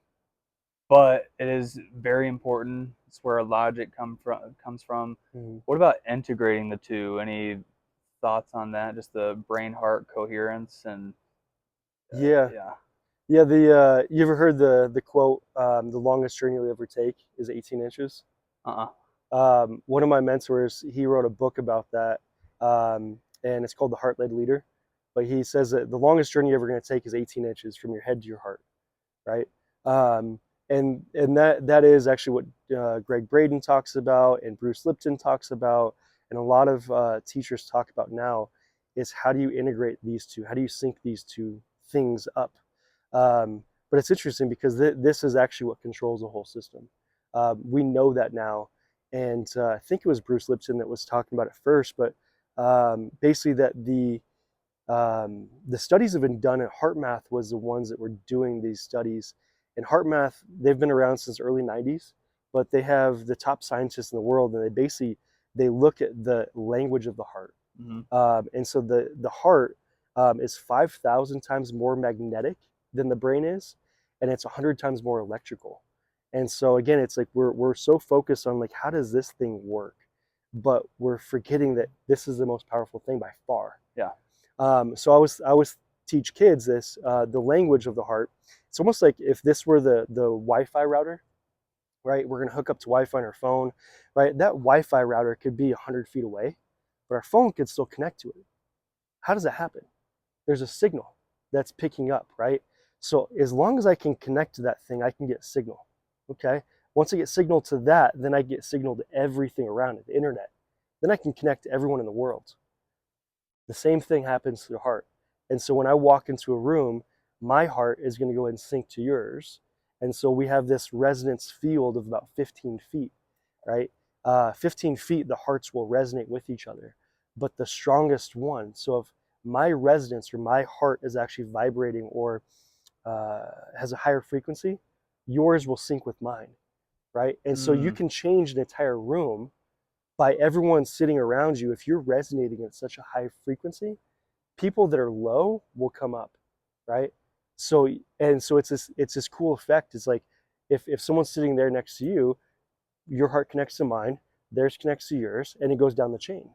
But it is very important. It's where logic comes from.
Mhm.
What about integrating the two? Any thoughts on that? Just the brain heart coherence and
Yeah.
yeah.
Yeah. The you ever heard the quote? The longest journey you'll ever take is 18 inches.
Uh-uh.
One of my mentors, he wrote a book about that, and it's called The Heart Led Leader. But he says that the longest journey you're ever going to take is 18 inches from your head to your heart, right? Um, and that is actually what Greg Braden talks about, and Bruce Lipton talks about, and a lot of teachers talk about now, is how do you integrate these two? How do you sync these two things up? But it's interesting because this is actually what controls the whole system. We know that now, and I think it was Bruce Lipton that was talking about it first, but basically that the studies have been done, and HeartMath was the ones that were doing these studies. And HeartMath, they've been around since the early 90s, but they have the top scientists in the world, and they look at the language of the heart.
Mm-hmm.
And so the heart is 5,000 times more magnetic than the brain is, and it's 100 times more electrical. And so again, it's like we're so focused on like how does this thing work, but we're forgetting that this is the most powerful thing by far.
Yeah.
So I was teach kids this the language of the heart. It's almost like if this were the Wi-Fi router, right? We're gonna hook up to Wi-Fi on our phone, right? That Wi-Fi router could be 100 feet away, but our phone could still connect to it. How does that happen? There's a signal that's picking up, right? So as long as I can connect to that thing, I can get signal. Okay. Once I get signal to that, then I get signal to everything around it, the internet. Then I can connect to everyone in the world. The same thing happens to the heart. And so when I walk into a room, my heart is going to go ahead and sync to yours. And so we have this resonance field of about 15 feet, right? 15 feet, the hearts will resonate with each other. But the strongest one, so if my resonance or my heart is actually vibrating or has a higher frequency, yours will sync with mine, right? And so you
Mm.
can change an entire room by everyone sitting around you. If you're resonating at such a high frequency, people that are low will come up, right? So it's this cool effect. It's like if someone's sitting there next to you, your heart connects to mine, theirs connects to yours, and it goes down the chain.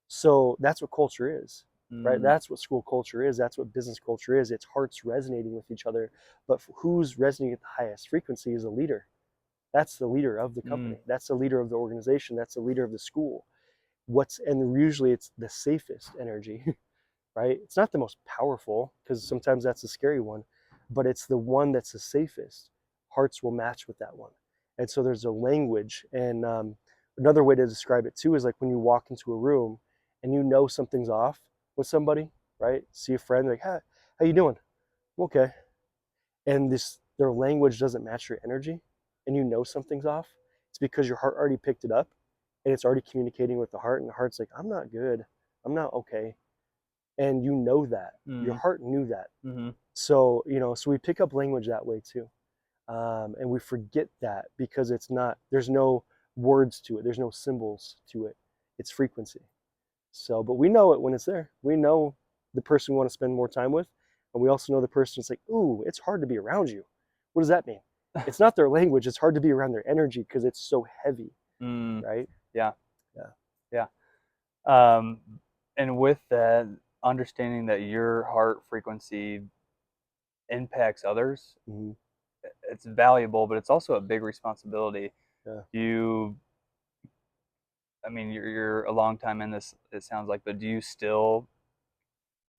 So that's what culture is, right?
Mm,
That's what school culture is. That's what business culture is. It's hearts resonating with each other, but who's resonating at the highest frequency is a leader. That's the leader of the
mm,
company. That's the leader of the organization. That's the leader of the school. And usually it's the safest energy, right? It's not the most powerful because sometimes that's a scary one, but it's the one that's the safest. Hearts will match with that one. And so there's a language. And another way to describe it too is like when you walk into a room and you know something's off with somebody, right? See a friend, like, hi, how you doing? I'm okay. And this their language doesn't match your energy and you know something's off. It's because your heart already picked it up and it's already communicating with the heart, and the heart's like, I'm not good. I'm not okay, and you know that your
mm,
heart knew that.
mm-hmm.
So so we pick up language that way too, and we forget that because it's not, there's no words to it, there's no symbols to it, it's frequency. So but we know it when it's there. We know the person we want to spend more time with, and we also know the person that's like, ooh, it's hard to be around you. What does that mean? It's not their language, it's hard to be around their energy because it's so heavy,
Mm,
right?
yeah,
Yeah.
yeah. Um, and with that, understanding that your heart frequency impacts others,
Mm-hmm.
it's valuable, but it's also a big responsibility.
Yeah.
You, I mean, you're a long time in this, it sounds like, but do you still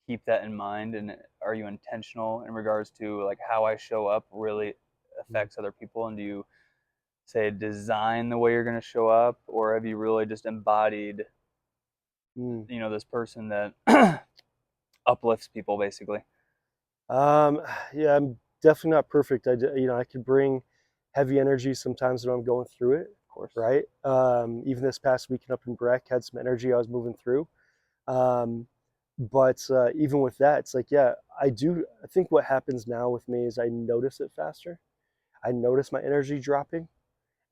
keep that in mind? And are you intentional in regards to like how I show up really affects other people? And do you say design the way you're going to show up, or have you really just embodied,
Mm-hmm.
this person that uplifts people basically?
Um, yeah, I'm definitely not perfect. I could bring heavy energy sometimes when I'm going through it,
Of course.
right? Even this past weekend up in Breck had some energy I was moving through. Um, but even with that, it's like, yeah, I do. I think what happens now with me is I notice it faster. I notice my energy dropping,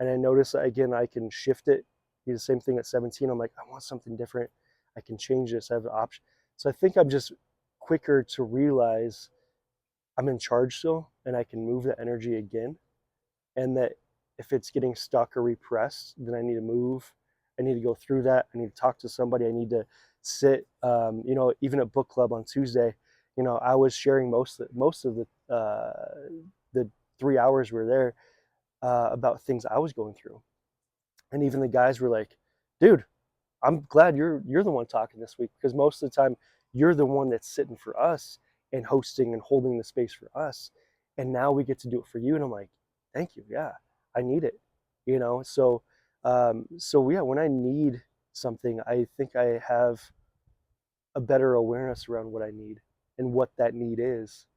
and I notice that, again, I can shift it. Do the same thing at 17. I'm like, I want something different. I can change this. I have an option. So I think I'm just quicker to realize I'm in charge still and I can move the energy again. And that if it's getting stuck or repressed, then I need to move. I need to go through that. I need to talk to somebody. I need to sit. Even at book club on Tuesday, I was sharing most of the 3 hours we were there about things I was going through, and even the guys were like, "Dude, I'm glad you're the one talking this week because most of the time you're the one that's sitting for us and hosting and holding the space for us, and now we get to do it for you." And I'm like, thank you. Yeah, I need it. So yeah, when I need something, I think I have a better awareness around what I need and what that need is.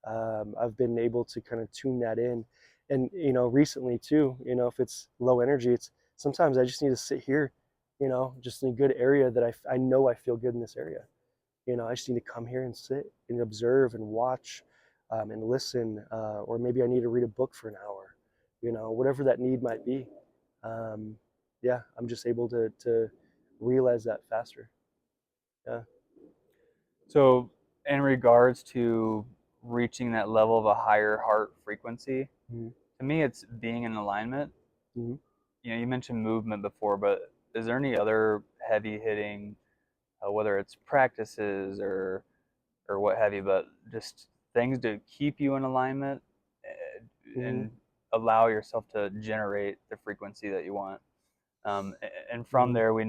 I've been able to kind of tune that in, and recently too. If it's low energy, it's sometimes I just need to sit here, just in a good area that I know I feel good in this area. I just need to come here and sit and observe and watch, and listen, or maybe I need to read a book for an hour. Whatever that need might be. Um, yeah, I'm just able to realize that faster. Yeah.
So, in regards to reaching that level of a higher heart frequency,
Mm-hmm.
to me, it's being in alignment.
Mm-hmm.
You mentioned movement before, but is there any other heavy hitting, whether it's practices or what have you, but just things to keep you in alignment
Mm-hmm.
and allow yourself to generate the frequency that you want? And from
Mm-hmm.
there,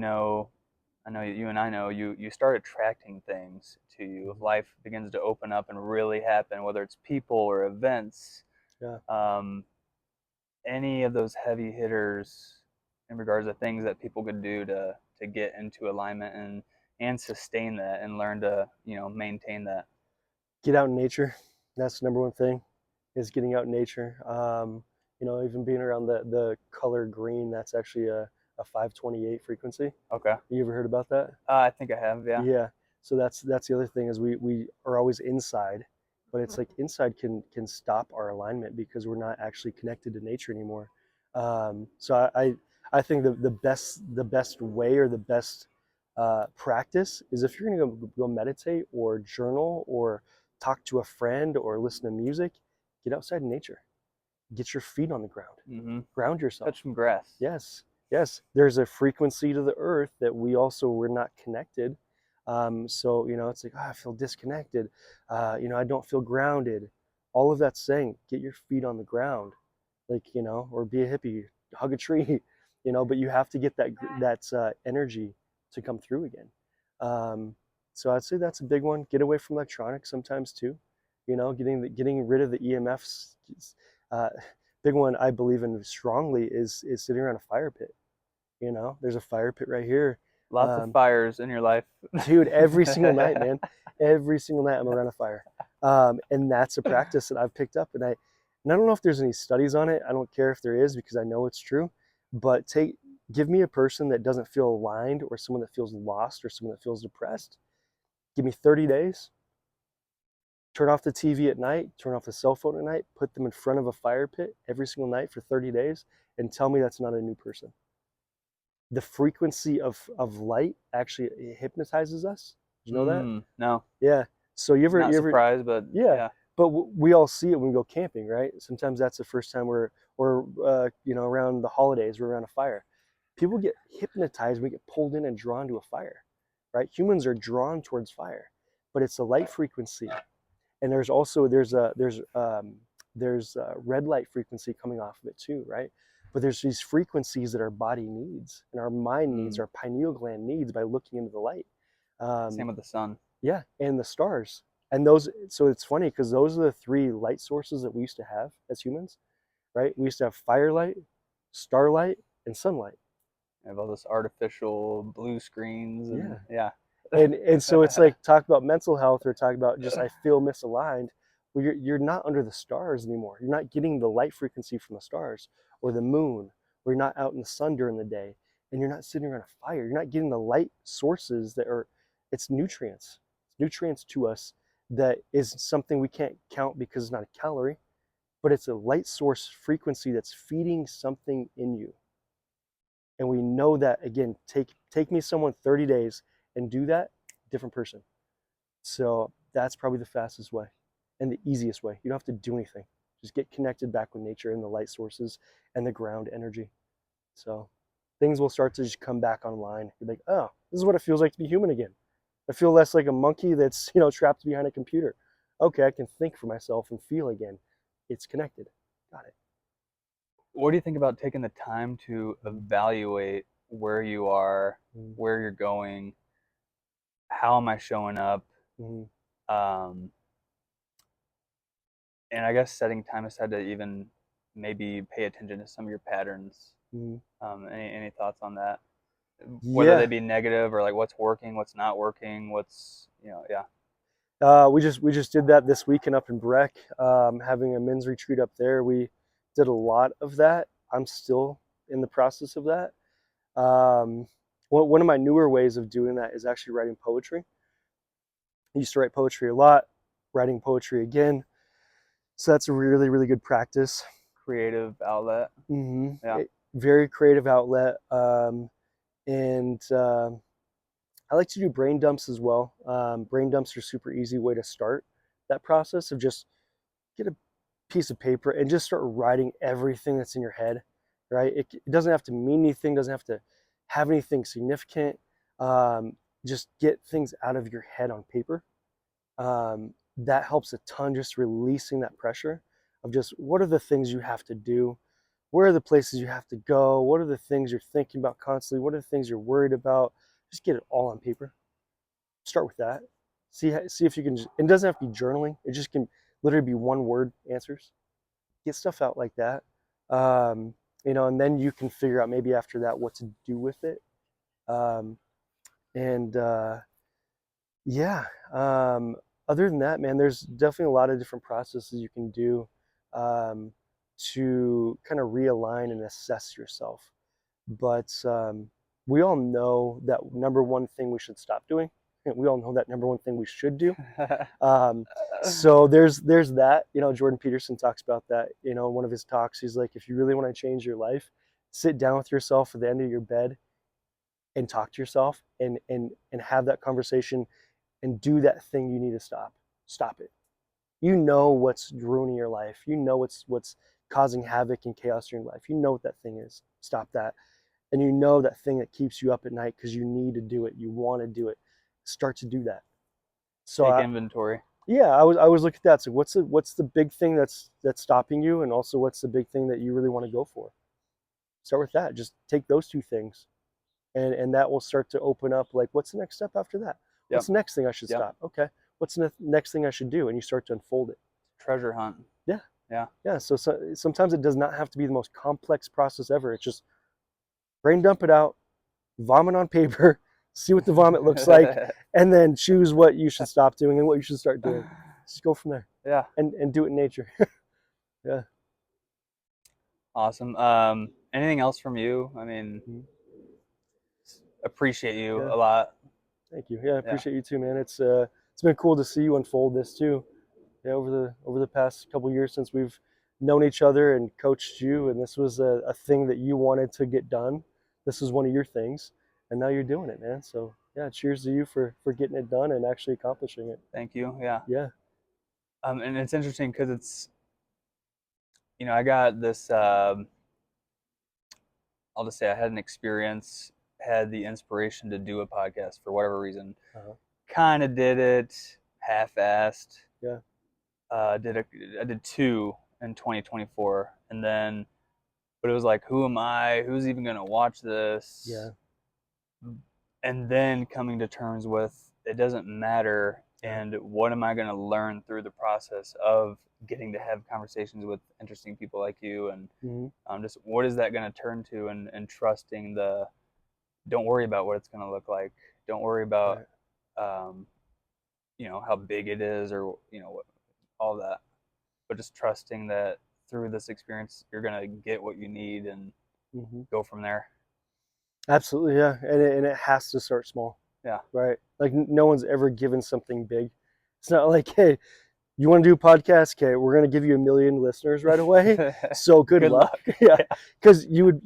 I know you and I know you start attracting things to you.
Mm-hmm.
Life begins to open up and really happen, whether it's people or events.
Yeah.
Um, any of those heavy hitters in regards to things that people could do to get into alignment and sustain that and learn to maintain that.
Get out in nature. That's the number one thing, is getting out in nature. Even being around the color green, that's actually a 528 frequency.
Okay,
You ever heard about that?
I think I have. Yeah.
Yeah. So that's the other thing, is we are always inside, but it's like inside can stop our alignment because we're not actually connected to nature anymore. So I think the best way, or the best practice is if you're going to go meditate or journal or talk to a friend or listen to music, get outside in nature, get your feet on the ground,
Mm-hmm.
ground yourself.
Touch some grass.
Yes, yes. There's a frequency to the earth that we're not connected. So it's like, oh, I feel disconnected. I don't feel grounded. All of that's saying, get your feet on the ground, like or be a hippie, hug a tree, But you have to get that energy to come through again. Um, so I'd say that's a big one. Get away from electronics sometimes too. Getting rid of the EMFs. Uh, Big one I believe in strongly is sitting around a fire pit. There's a fire pit right here.
Lots of
Um,
fires in your life.
Dude, every single night, man. Every single night I'm around a fire. And that's a practice that I've picked up. And I don't know if there's any studies on it. I don't care if there is because I know it's true. But give me a person that doesn't feel aligned or someone that feels lost or someone that feels depressed. Give me 30 days. Turn off the TV at night, turn off the cell phone at night, put them in front of a fire pit every single night for 30 days, and tell me that's not a new person. The frequency of light actually hypnotizes us. Did you know that?
No,
Yeah. So
not surprised, but
yeah.
yeah.
But we all see it when we go camping, right? Sometimes that's the first time around the holidays, we're around a fire. People get hypnotized, we get pulled in and drawn to a fire, right? Humans are drawn towards fire, but it's a light frequency. And there's also there's red light frequency coming off of it too, right? But there's these frequencies that our body needs and our mind needs, our pineal gland needs by looking into the light.
Same with the sun.
Yeah, and the stars. And those, so it's funny because those are the three light sources that we used to have as humans, right? We used to have firelight, starlight, and sunlight.
I have all this artificial blue screens and
Yeah.
yeah.
And so it's like talk about mental health or talk about just I feel misaligned. Well, you're not under the stars anymore. You're not getting the light frequency from the stars or the moon, or you're not out in the sun during the day, and you're not sitting around a fire. You're not getting the light sources that are it's nutrients. It's nutrients to us that is something we can't count because it's not a calorie, but it's a light source frequency that's feeding something in you. And we know that again, take me someone 30 days and do that, different person. So that's probably the fastest way and the easiest way. You don't have to do anything. Just get connected back with nature and the light sources and the ground energy. So things will start to just come back online. You're like, oh, this is what it feels like to be human again. I feel less like a monkey that's, trapped behind a computer. Okay, I can think for myself and feel again. It's connected. Got it.
What do you think about taking the time to evaluate where you are,
Mm-hmm.
where you're going, how am I showing up?
Mm-hmm.
Um, and I guess setting time aside to even maybe pay attention to some of your patterns.
Mm-hmm.
Any thoughts on that? Whether they
Yeah.
be negative or like what's working, what's not working, what's yeah.
We just did that this weekend up in Breck, having a men's retreat up there. We did a lot of that. I'm still in the process of that. One of my newer ways of doing that is actually writing poetry. I used to write poetry a lot, writing poetry again. So that's a really, really good practice.
Creative outlet. Yeah.
Very creative outlet. And I like to do brain dumps as well. Brain dumps are super easy way to start that process of just get a piece of paper and just start writing everything that's in your head, right? It doesn't have to mean anything, doesn't have to have anything significant. Just get things out of your head on paper. That helps a ton, just releasing that pressure of just what are the things you have to do? Where are the places you have to go? What are the things you're thinking about constantly? What are the things you're worried about? Just get it all on paper. Start with that. See if you can. It doesn't have to be journaling. It just can literally be one word answers. Get stuff out like that, and then you can figure out maybe after that what to do with it. And yeah, other than that, man, there's definitely a lot of different processes you can do um, to kind of realign and assess yourself. But we all know that number one thing we should stop doing. We all know that number one thing we should do. So there's that. Jordan Peterson talks about that. In one of his talks, he's like, if you really want to change your life, sit down with yourself at the end of your bed and talk to yourself and have that conversation and do that thing you need to stop it. You know what's ruining your life. You know what's causing havoc and chaos in your life. You know what that thing is. Stop that. And you know that thing that keeps you up at night because you need to do it. You want to do it. Start to do that. So
Take inventory.
yeah, I was looking at that. So what's the big thing that's stopping you, and also what's the big thing that you really want to go for? Start with that. Just take those two things, and that will start to open up. Like, what's the next step after that?
Yep.
What's the next thing I should
Yep.
stop? Okay, what's the next thing I should do? And you start to unfold it.
Treasure hunt.
Yeah,
Yeah.
yeah. So sometimes it does not have to be the most complex process ever. It's just brain dump it out, vomit on paper, see what the vomit looks like, and then choose what you should stop doing and what you should start doing. Just go from there.
Yeah.
And do it in nature. Yeah.
Awesome. Anything else from you? I mean, appreciate you
Yeah.
a lot.
Thank you. Yeah, I
Yeah.
appreciate you too, man. It's been cool to see you unfold this too. Yeah, over the past couple years since we've known each other and coached you, and this was a thing that you wanted to get done. This was one of your things, and now you're doing it, man. So yeah, cheers to you for getting it done and actually accomplishing it.
Thank you. Yeah.
Yeah.
And it's interesting because it's, I got this, I'll just say I had an experience, had the inspiration to do a podcast for whatever reason.
Uh-huh.
Kind of did it half-assed.
Yeah.
I did two in 2024, and then, but it was like, who am I? Who's even gonna watch this?
Yeah.
And then coming to terms with it doesn't matter,
Yeah.
and what am I gonna learn through the process of getting to have conversations with interesting people like you, and just what is that gonna turn to, and trusting the, don't worry about what it's gonna look like, don't worry about
Right.
um, how big it is, or all that, but just trusting that through this experience you're gonna get what you need and
Mm-hmm.
go from there.
Absolutely, yeah, and it has to start small,
Yeah.
right? Like no one's ever given something big. It's not like, hey, you want to do a podcast? Okay, we're gonna give you 1 million listeners right away. So good luck. Yeah,
Yeah.
because you'd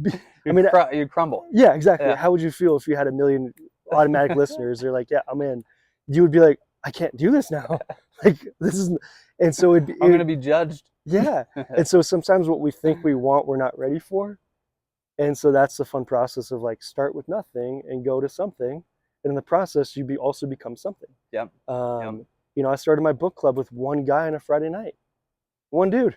be. I mean,
You'd crumble.
yeah, exactly.
Yeah.
How would you feel if you had 1 million automatic listeners? They're like, yeah, I'm in. You would be like, I can't do this now. Like this is, and so
I'm gonna be judged.
yeah. And so sometimes what we think we want, we're not ready for. And so that's the fun process of like start with nothing and go to something. And in the process, you also become something.
Yep.
Um, I started my book club with one guy on a Friday night, one dude,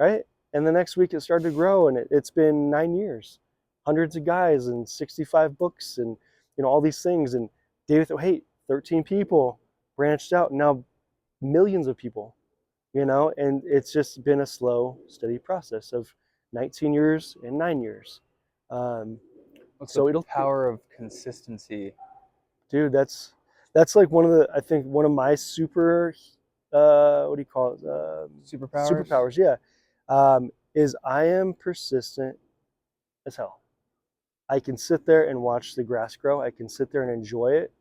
right? And the next week it started to grow, and it's been 9 years, hundreds of guys and 65 books, and all these things. And David thought, hey, 13 people branched out, and now millions of people, and it's just been a slow, steady process of 19 years and 9 years. Um,
What's the
so it'll,
power of consistency?
dude, that's like I think one of my super, what do you call it?
Superpowers?
Superpowers, yeah. Is I am persistent as hell. I can sit there and watch the grass grow. I can sit there and enjoy it.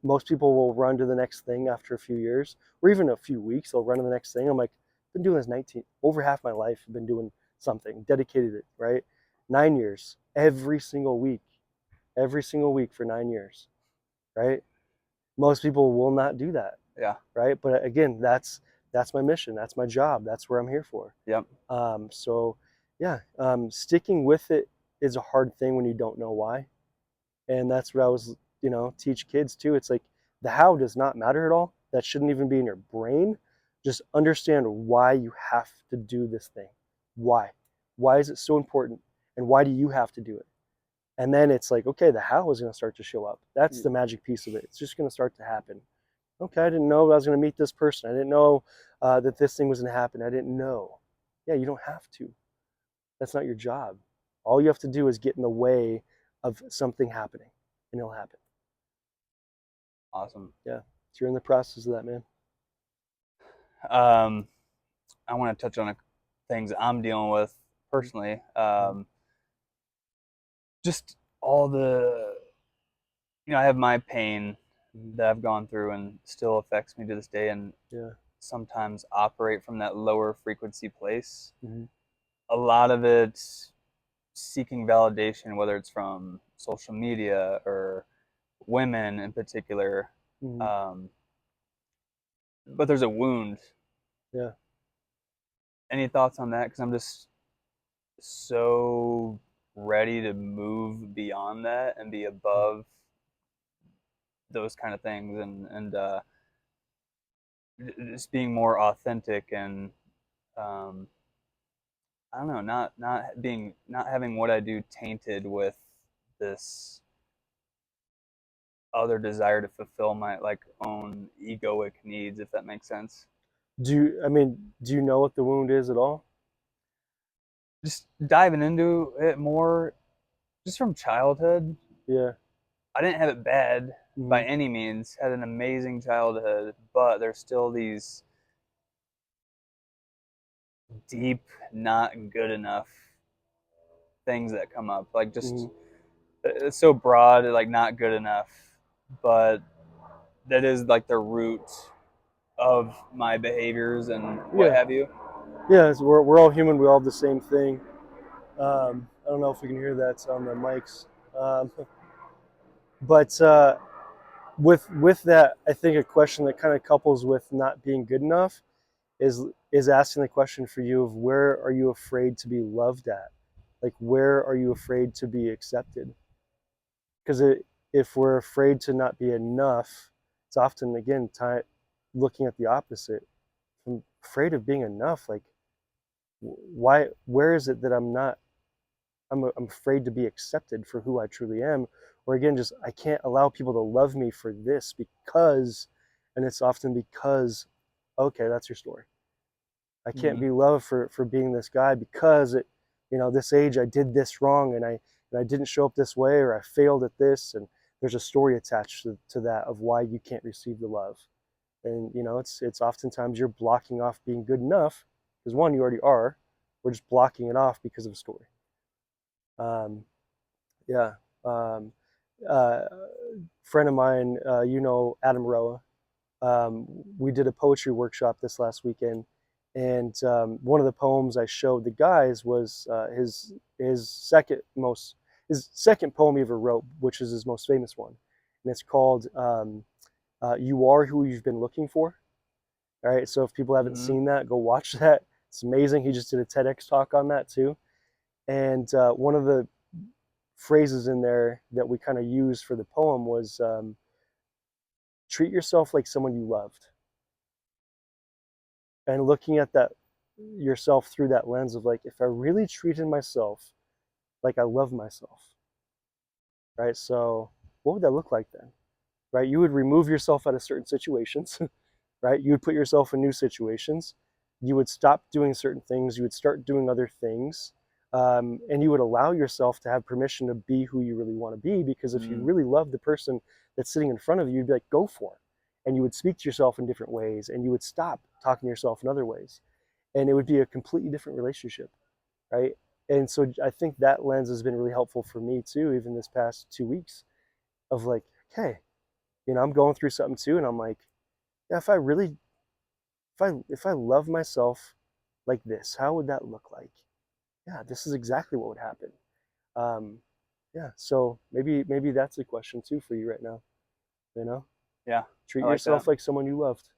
Most people will run to the next thing after a few years, or even a few weeks. They'll run to the next thing. I'm like, I've been doing this 19, over half my life. I've been doing something, dedicated it, right? 9 years, every single week for 9 years, right? Most people will not do that.
Yeah.
Right. But again, that's my mission. That's my job. That's where I'm here for.
Yep.
So yeah, sticking with it is a hard thing when you don't know why. And that's what I was, teach kids too. It's like the how does not matter at all. That shouldn't even be in your brain. Just understand why you have to do this thing. Why? Why is it so important? And why do you have to do it? And then it's like, okay, the how is going to start to show up. That's the magic piece of it. It's just going to start to happen. Okay, I didn't know I was going to meet this person. I didn't know that this thing was going to happen. I didn't know. Yeah, you don't have to. That's not your job. All you have to do is get in the way of something happening, and it'll happen.
Awesome.
Yeah, so you're in the process of that, man.
I want to touch on things I'm dealing with personally. Just all the, I have my pain that I've gone through and still affects me to this day, and
Yeah.
sometimes operate from that lower frequency place.
Mm-hmm.
A lot of it's seeking validation, whether it's from social media or women in particular.
Mhm.
Um, but there's a wound.
Yeah.
Any thoughts on that? Because I'm just so ready to move beyond that and be
Mm.
above those kind of things, and just being more authentic and um, I don't know, not having what I do tainted with this other desire to fulfill my like own egoic needs, if that makes sense.
Do you know what the wound is at all?
Just diving into it more, just from childhood.
Yeah.
I didn't have it bad by
Mhm.
any means. Had an amazing childhood, but there's still these deep, not good enough things that come up. Like just
Mhm.
it's so broad, like not good enough, but that is like the root of my behaviors and what
Yeah.
have you.
Yeah. We're all human. We all have the same thing. I don't know if we can hear that on the mics. Um, but with that, I think a question that kind of couples with not being good enough is asking the question for you of where are you afraid to be loved at? Like where are you afraid to be accepted? Because if we're afraid to not be enough, it's often again looking at the opposite. I'm afraid of being enough. Like why? Where is it that I'm not? I'm afraid to be accepted for who I truly am, or again, just I can't allow people to love me for this because, and it's often because, okay, that's your story. I can't
Mm-hmm.
be loved for being this guy because this age I did this wrong and I didn't show up this way or I failed at this and there's a story attached to that of why you can't receive the love. And it's oftentimes you're blocking off being good enough because one, you already are. We're just blocking it off because of a story. Um, yeah. Um, Friend of mine, Adam Roa. Um, we did a poetry workshop this last weekend, and one of the poems I showed the guys was his second poem he ever wrote, which is his most famous one, and it's called "You Are Who You've Been Looking For." All right, so if people haven't
Mm-hmm.
seen that, go watch that. It's amazing. He just did a TEDx talk on that too, and one of the phrases in there that we kind of used for the poem was treat yourself like someone you loved, and looking at that yourself through that lens of like if I really treated myself like I love myself, right? So what would that look like then? Right? You would remove yourself out of certain situations, right? You would put yourself in new situations. You would stop doing certain things. You would start doing other things. And you would allow yourself to have permission to be who you really want to be. Because if you
Mm.
really love the person that's sitting in front of you, you'd be like, go for it. And you would speak to yourself in different ways and you would stop talking to yourself in other ways. And it would be a completely different relationship, right? And so I think that lens has been really helpful for me too, even this past 2 weeks of like, okay, I'm going through something too. And I'm like, yeah, if I love myself like this, how would that look like? Yeah, this is exactly what would happen. Um, yeah, so maybe that's a question too for you right now. You know,
Yeah,
treat
I like that.
yourself like someone you loved,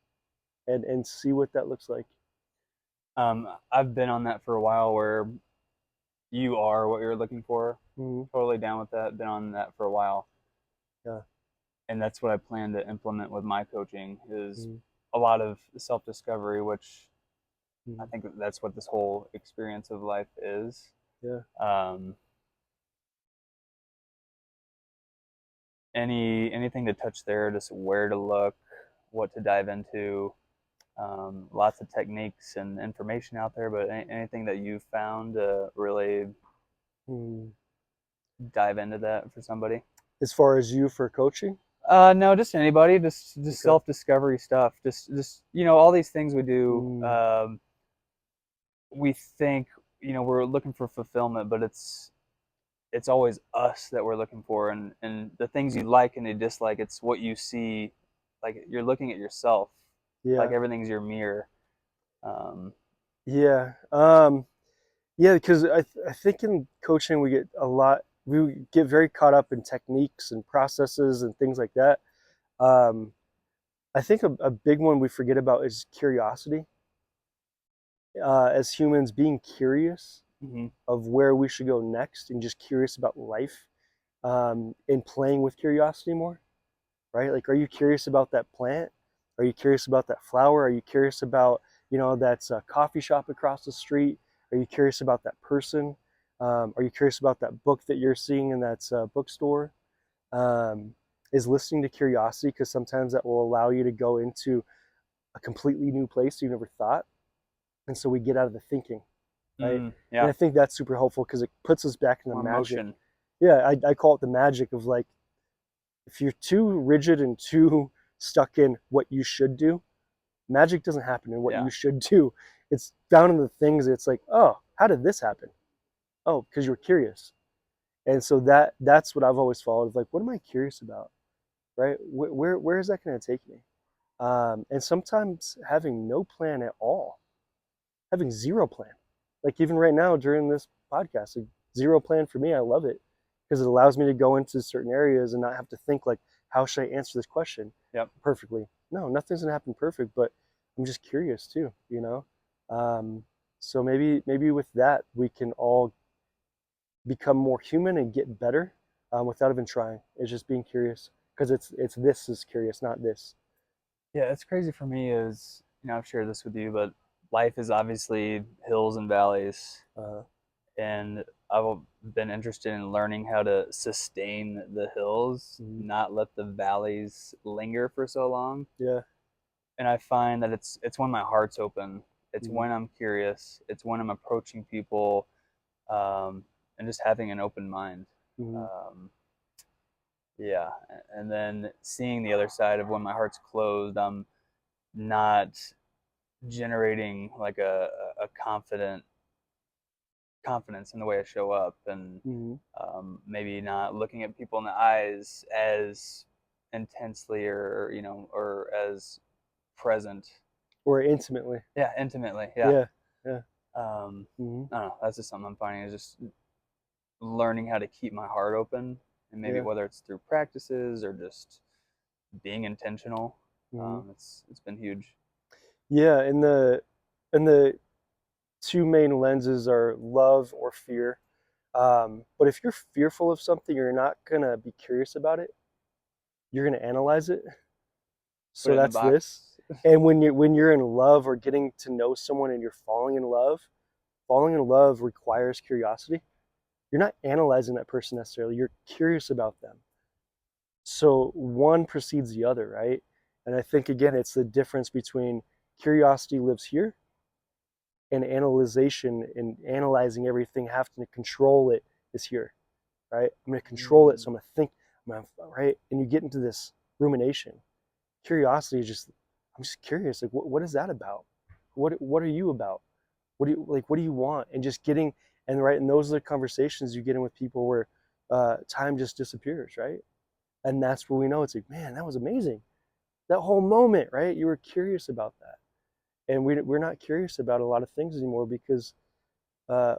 and see what that looks like.
I've been on that for a while where you are what you're looking for.
Mm-hmm.
Totally down with that. Been on that for a while.
Yeah.
And that's what I plan to implement with my coaching is
Mm-hmm.
a lot of self-discovery, which I
Mm-hmm.
think that's what this whole experience of life is.
Yeah.
Um, anything to touch there, just where to look, what to dive into. Lots of techniques and information out there, but anything that you've found to really
Mm-hmm.
dive into that for somebody?
As far as you for coaching,
No, just anybody, just
okay.
self discovery stuff. Just all these things we do.
Mm,
We think we're looking for fulfillment, but it's always us that we're looking for, and the things you like and you dislike. It's what you see, like you're looking at yourself, like
yeah.
everything's your mirror. Um,
Yeah. Yeah, because I think in coaching we get a lot. we get very caught up in techniques and processes and things like that. Um, I think a big one we forget about is curiosity. As humans, being curious
Mm-hmm.
of where we should go next and just curious about life, and playing with curiosity more, right? Like, are you curious about that plant? Are you curious about that flower? Are you curious about, that's a coffee shop across the street? Are you curious about that person? Are you curious about that book that you're seeing in that bookstore? Um, is listening to curiosity, because sometimes that will allow you to go into a completely new place you never thought. And so we get out of the thinking, right? And
Yeah,
I think that's super helpful because it puts us back in the
more
magic.
motion.
Yeah, I call it the magic of, like, if you're too rigid and too stuck in what you should do, magic doesn't happen in what
Yeah,
you should do. It's found in the things. It's like, oh, how did this happen? Oh, because you were curious. And so that's what I've always followed. Of like, what am I curious about, right? Where is that going to take me? And sometimes having no plan at all, having zero plan. Like, even right now during this podcast, like, zero plan for me. I love it because it allows me to go into certain areas and not have to think like, how should I answer this question
yep.
perfectly? No, nothing's gonna happen perfect, but I'm just curious too, you know. Um, so maybe with that we can all become more human and get better, without even trying. It's just being curious because it's this is curious, not this.
Yeah, it's crazy for me is, I've shared this with you, but life is obviously hills and valleys.
Uh,
And I've been interested in learning how to sustain the hills,
mm,
not let the valleys linger for so long.
yeah.
And I find that it's when my heart's open, it's
Mm,
when I'm curious, it's when I'm approaching people, and just having an open mind.
mm,
Um, yeah, and then seeing the other side of when my heart's closed, I'm not generating like a confidence in the way I show up, and
mm.
maybe not looking at people in the eyes as intensely, or as present.
Or intimately.
Yeah, intimately. Yeah.
Yeah, yeah.
Um,
Mm,
I don't know. That's just something I'm finding is just learning how to keep my heart open, and maybe
yeah.
whether it's through practices or just being intentional.
Mm.
It's been huge.
Yeah, and the two main lenses are love or fear. But if you're fearful of something, you're not gonna be curious about it. You're gonna analyze it.
Put
So
it in a
that's this.
box.
And when you're in love or getting to know someone and you're falling in love requires curiosity. You're not analyzing that person necessarily. You're curious about them. So one precedes the other, right? And I think again, it's the difference between curiosity lives here and analyzation and analyzing everything, having to control it is here, right? I'm going to control it, so I'm going to think, right? And you get into this rumination. Curiosity is just, I'm just curious, like, what is that about? What are you about? What do you want? And just getting, and right, and those are the conversations you get in with people where time just disappears, right? And that's where we know it's like, man, that was amazing. That whole moment, right? You were curious about that. And we're not curious about a lot of things anymore because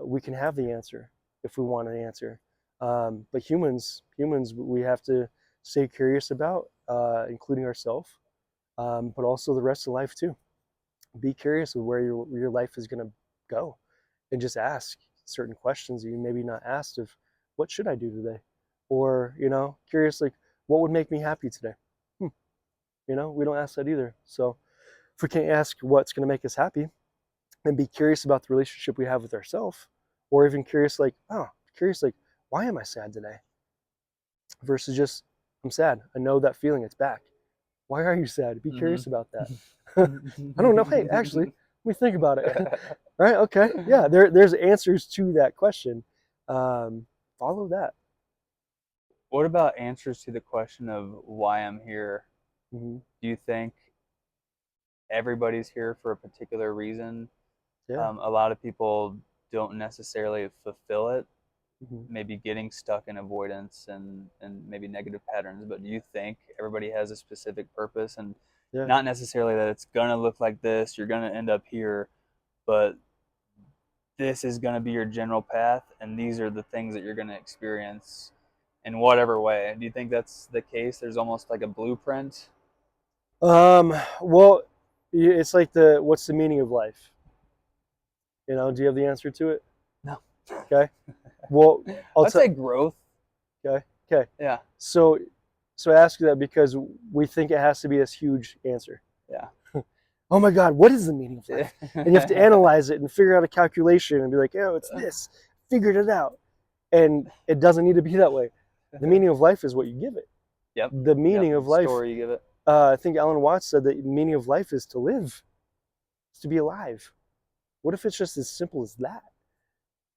we can have the answer if we want an answer. But humans, we have to stay curious about, including ourselves, but also the rest of life too. Be curious of where your life is going to go, and just ask certain questions that you maybe not asked of, what should I do today, or curious like, what would make me happy today. Hmm, we don't ask that either. So if we can't ask what's going to make us happy, and be curious about the relationship we have with ourselves, or even curious like, oh, curious like, why am I sad today, versus just, I'm sad, I know that feeling, it's back. Why are you sad? Be
Mm-hmm.
curious about that. I don't know. Hey, actually, let me think about it. Right? Okay. Yeah. There's answers to that question. Follow that.
What about answers to the question of why I'm here?
Hmm.
Do you think everybody's here for a particular reason?
Yeah.
A lot of people don't necessarily fulfill it,
Hmm.
maybe getting stuck in avoidance and maybe negative patterns. But do you think everybody has a specific purpose, and
Yeah.
not necessarily that it's gonna look like this, you're gonna end up here, but this is going to be your general path, and these are the things that you're going to experience in whatever way. Do you think that's the case? There's almost like a blueprint.
Well, it's like what's the meaning of life? Do you have the answer to it?
No.
Okay. Well, I'll
I'd
tell.
say growth.
Okay. Okay.
Yeah.
So, I ask you that because we think it has to be this huge answer.
Yeah.
Oh my God, what is the meaning of life? And you have to analyze it and figure out a calculation and be like, oh, it's this. Figured it out. And it doesn't need to be that way. The meaning of life is what you give it.
Yep.
The meaning
Yep.
of life,
Story you give it.
I think Alan Watts said that the meaning of life is to live, it's to be alive. What if it's just as simple as that?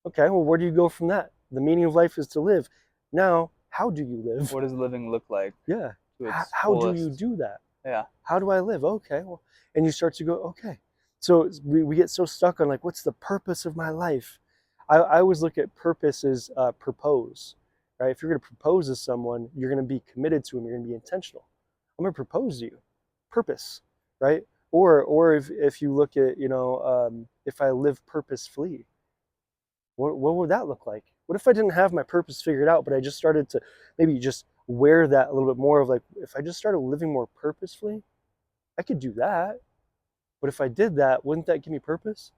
Okay, well, where do you go from that? The meaning of life is to live. Now, how do you live?
What does living look like?
Yeah.
To its
How do you
fullest.
do that?
Yeah.
How do I live? Okay, well, and you start to go, okay. So we get so stuck on like, what's the purpose of my life? I always look at purpose as propose, right? If you're going to propose to someone, you're going to be committed to them. You're going to be intentional. I'm going to propose to you. Purpose, right? Or if you look at, if I live purposefully, what would that look like? What if I didn't have my purpose figured out, but I just started to maybe just wear that a little bit more of like, if I just started living more purposefully, I could do that. But if I did that, wouldn't that give me purpose?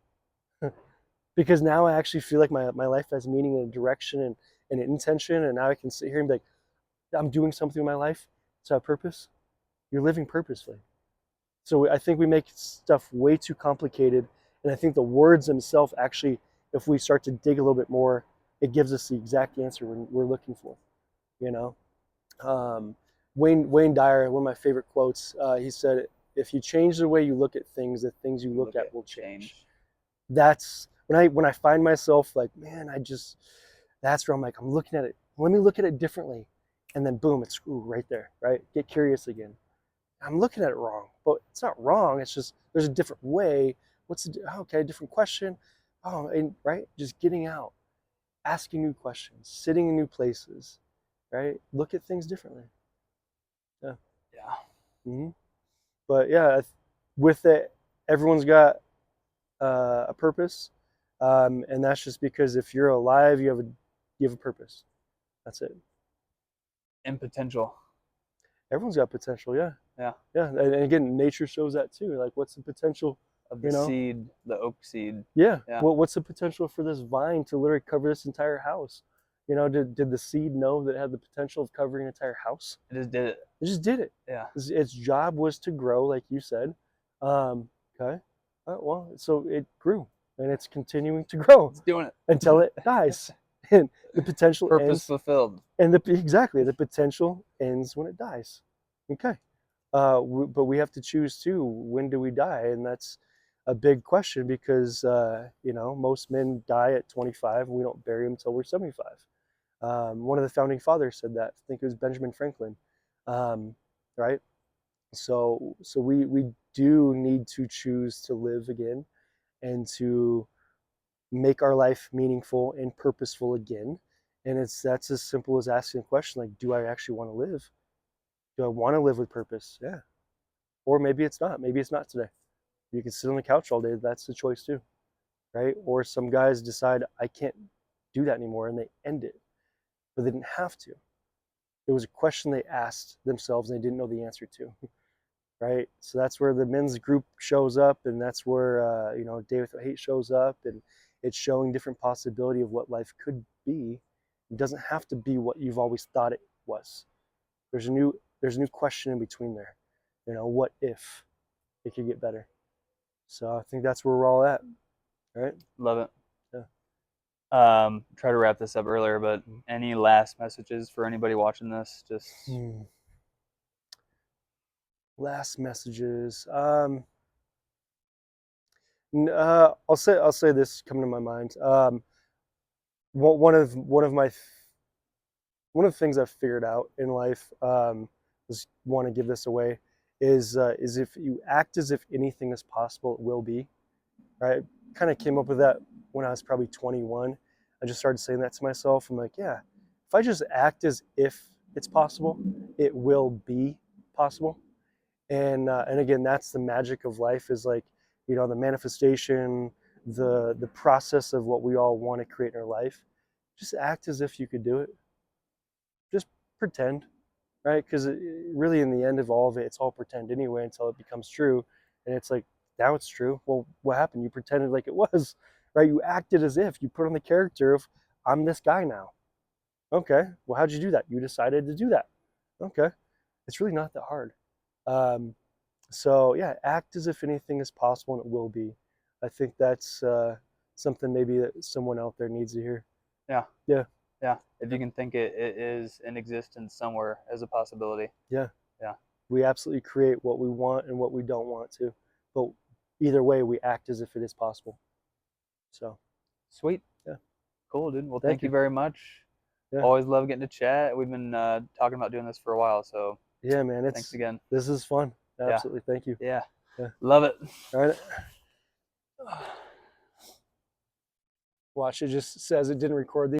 Because now I actually feel like my life has meaning and a direction and an intention. And now I can sit here and be like, I'm doing something in my life to have purpose. You're living purposefully. So I think we make stuff way too complicated. And I think the words themselves actually, if we start to dig a little bit more, it gives us the exact answer we're looking for. You know, Wayne Dyer, one of my favorite quotes, he said, "If you change the way you look at things, the things you look at will change." That's when I find myself like, man, that's where I'm like, I'm looking at it. Let me look at it differently, and then boom, it's right there, right? Get curious again. I'm looking at it wrong, but it's not wrong. It's just there's a different way. Okay, different question. Oh, and right, just getting out, asking new questions, sitting in new places, right? Look at things differently. Yeah.
Yeah.
hmm But yeah, with it, everyone's got a purpose, and that's just because if you're alive, you have a purpose. That's it.
And potential.
Everyone's got potential. Yeah,
Yeah.
yeah. And again, nature shows that too. Like, what's the potential?
Of
You
the
know?
seed, the oak seed.
Yeah.
Yeah.
What's the potential for this vine to literally cover this entire house? Did the seed know that it had the potential of covering an entire house?
It just did it.
It just did it.
Yeah.
Its job was to grow, like you said. Okay. Well, so it grew, and it's continuing to grow
It's doing it
until it dies, and the potential
purpose
ends.
fulfilled.
And the potential ends when it dies. Okay. But we have to choose too. When do we die? And that's a big question because most men die at 25, and we don't bury them until we're 75. One of the founding fathers said that. I think it was Benjamin Franklin. Right. So we do need to choose to live again and to make our life meaningful and purposeful again. And that's as simple as asking a question like, do I actually want to live? Do I want to live with purpose? Yeah. Or maybe it's not. Maybe it's not today. You can sit on the couch all day. That's the choice too, right? Or some guys decide I can't do that anymore and they end it, but they didn't have to. It was a question they asked themselves and they didn't know the answer to, right? So that's where the men's group shows up, and that's where Day Without Hate shows up, and it's showing different possibility of what life could be. It doesn't have to be what you've always thought it was. There's a new question in between there. What if it could get better? So I think that's where we're all at, right?
Love it.
Yeah.
Try to wrap this up earlier, but any last messages for anybody watching this? Just
Last messages. I'll say this coming to my mind. One of one of the things I've figured out in life, just want to give this away, is if you act as if anything is possible, it will be. Right? Kind of came up with that when I was probably 21. I just started saying that to myself. I'm like, yeah, if I just act as if it's possible, it will be possible. And again, that's the magic of life, is like, the manifestation, the process of what we all want to create in our life, just act as if you could do it. Just pretend, right? Because really, in the end of all of it, it's all pretend anyway until it becomes true, and it's like now it's true. Well, what happened? You pretended like it was, right? You acted as if you put on the character of I'm this guy now. Okay, well, how'd you do that? You decided to do that. Okay, it's really not that hard. Um, so yeah, act as if anything is possible, and it will be. I think that's something maybe that someone out there needs to hear.
Yeah.
Yeah,
Yeah. If you can think it is in existence somewhere as a possibility.
yeah.
Yeah.
We absolutely create what we want and what we don't want to, but either way, we act as if it is possible. So
Sweet.
yeah,
Cool, dude. Well,
thank
thank you
you.
very much.
Yeah,
Always love getting to chat. We've been talking about doing this for a while, so
yeah, man.
thanks
It's
again.
this is fun.
Yeah.
Absolutely, thank you.
Yeah.
Yeah.
Love it.
All right. Watch, it just says it didn't record the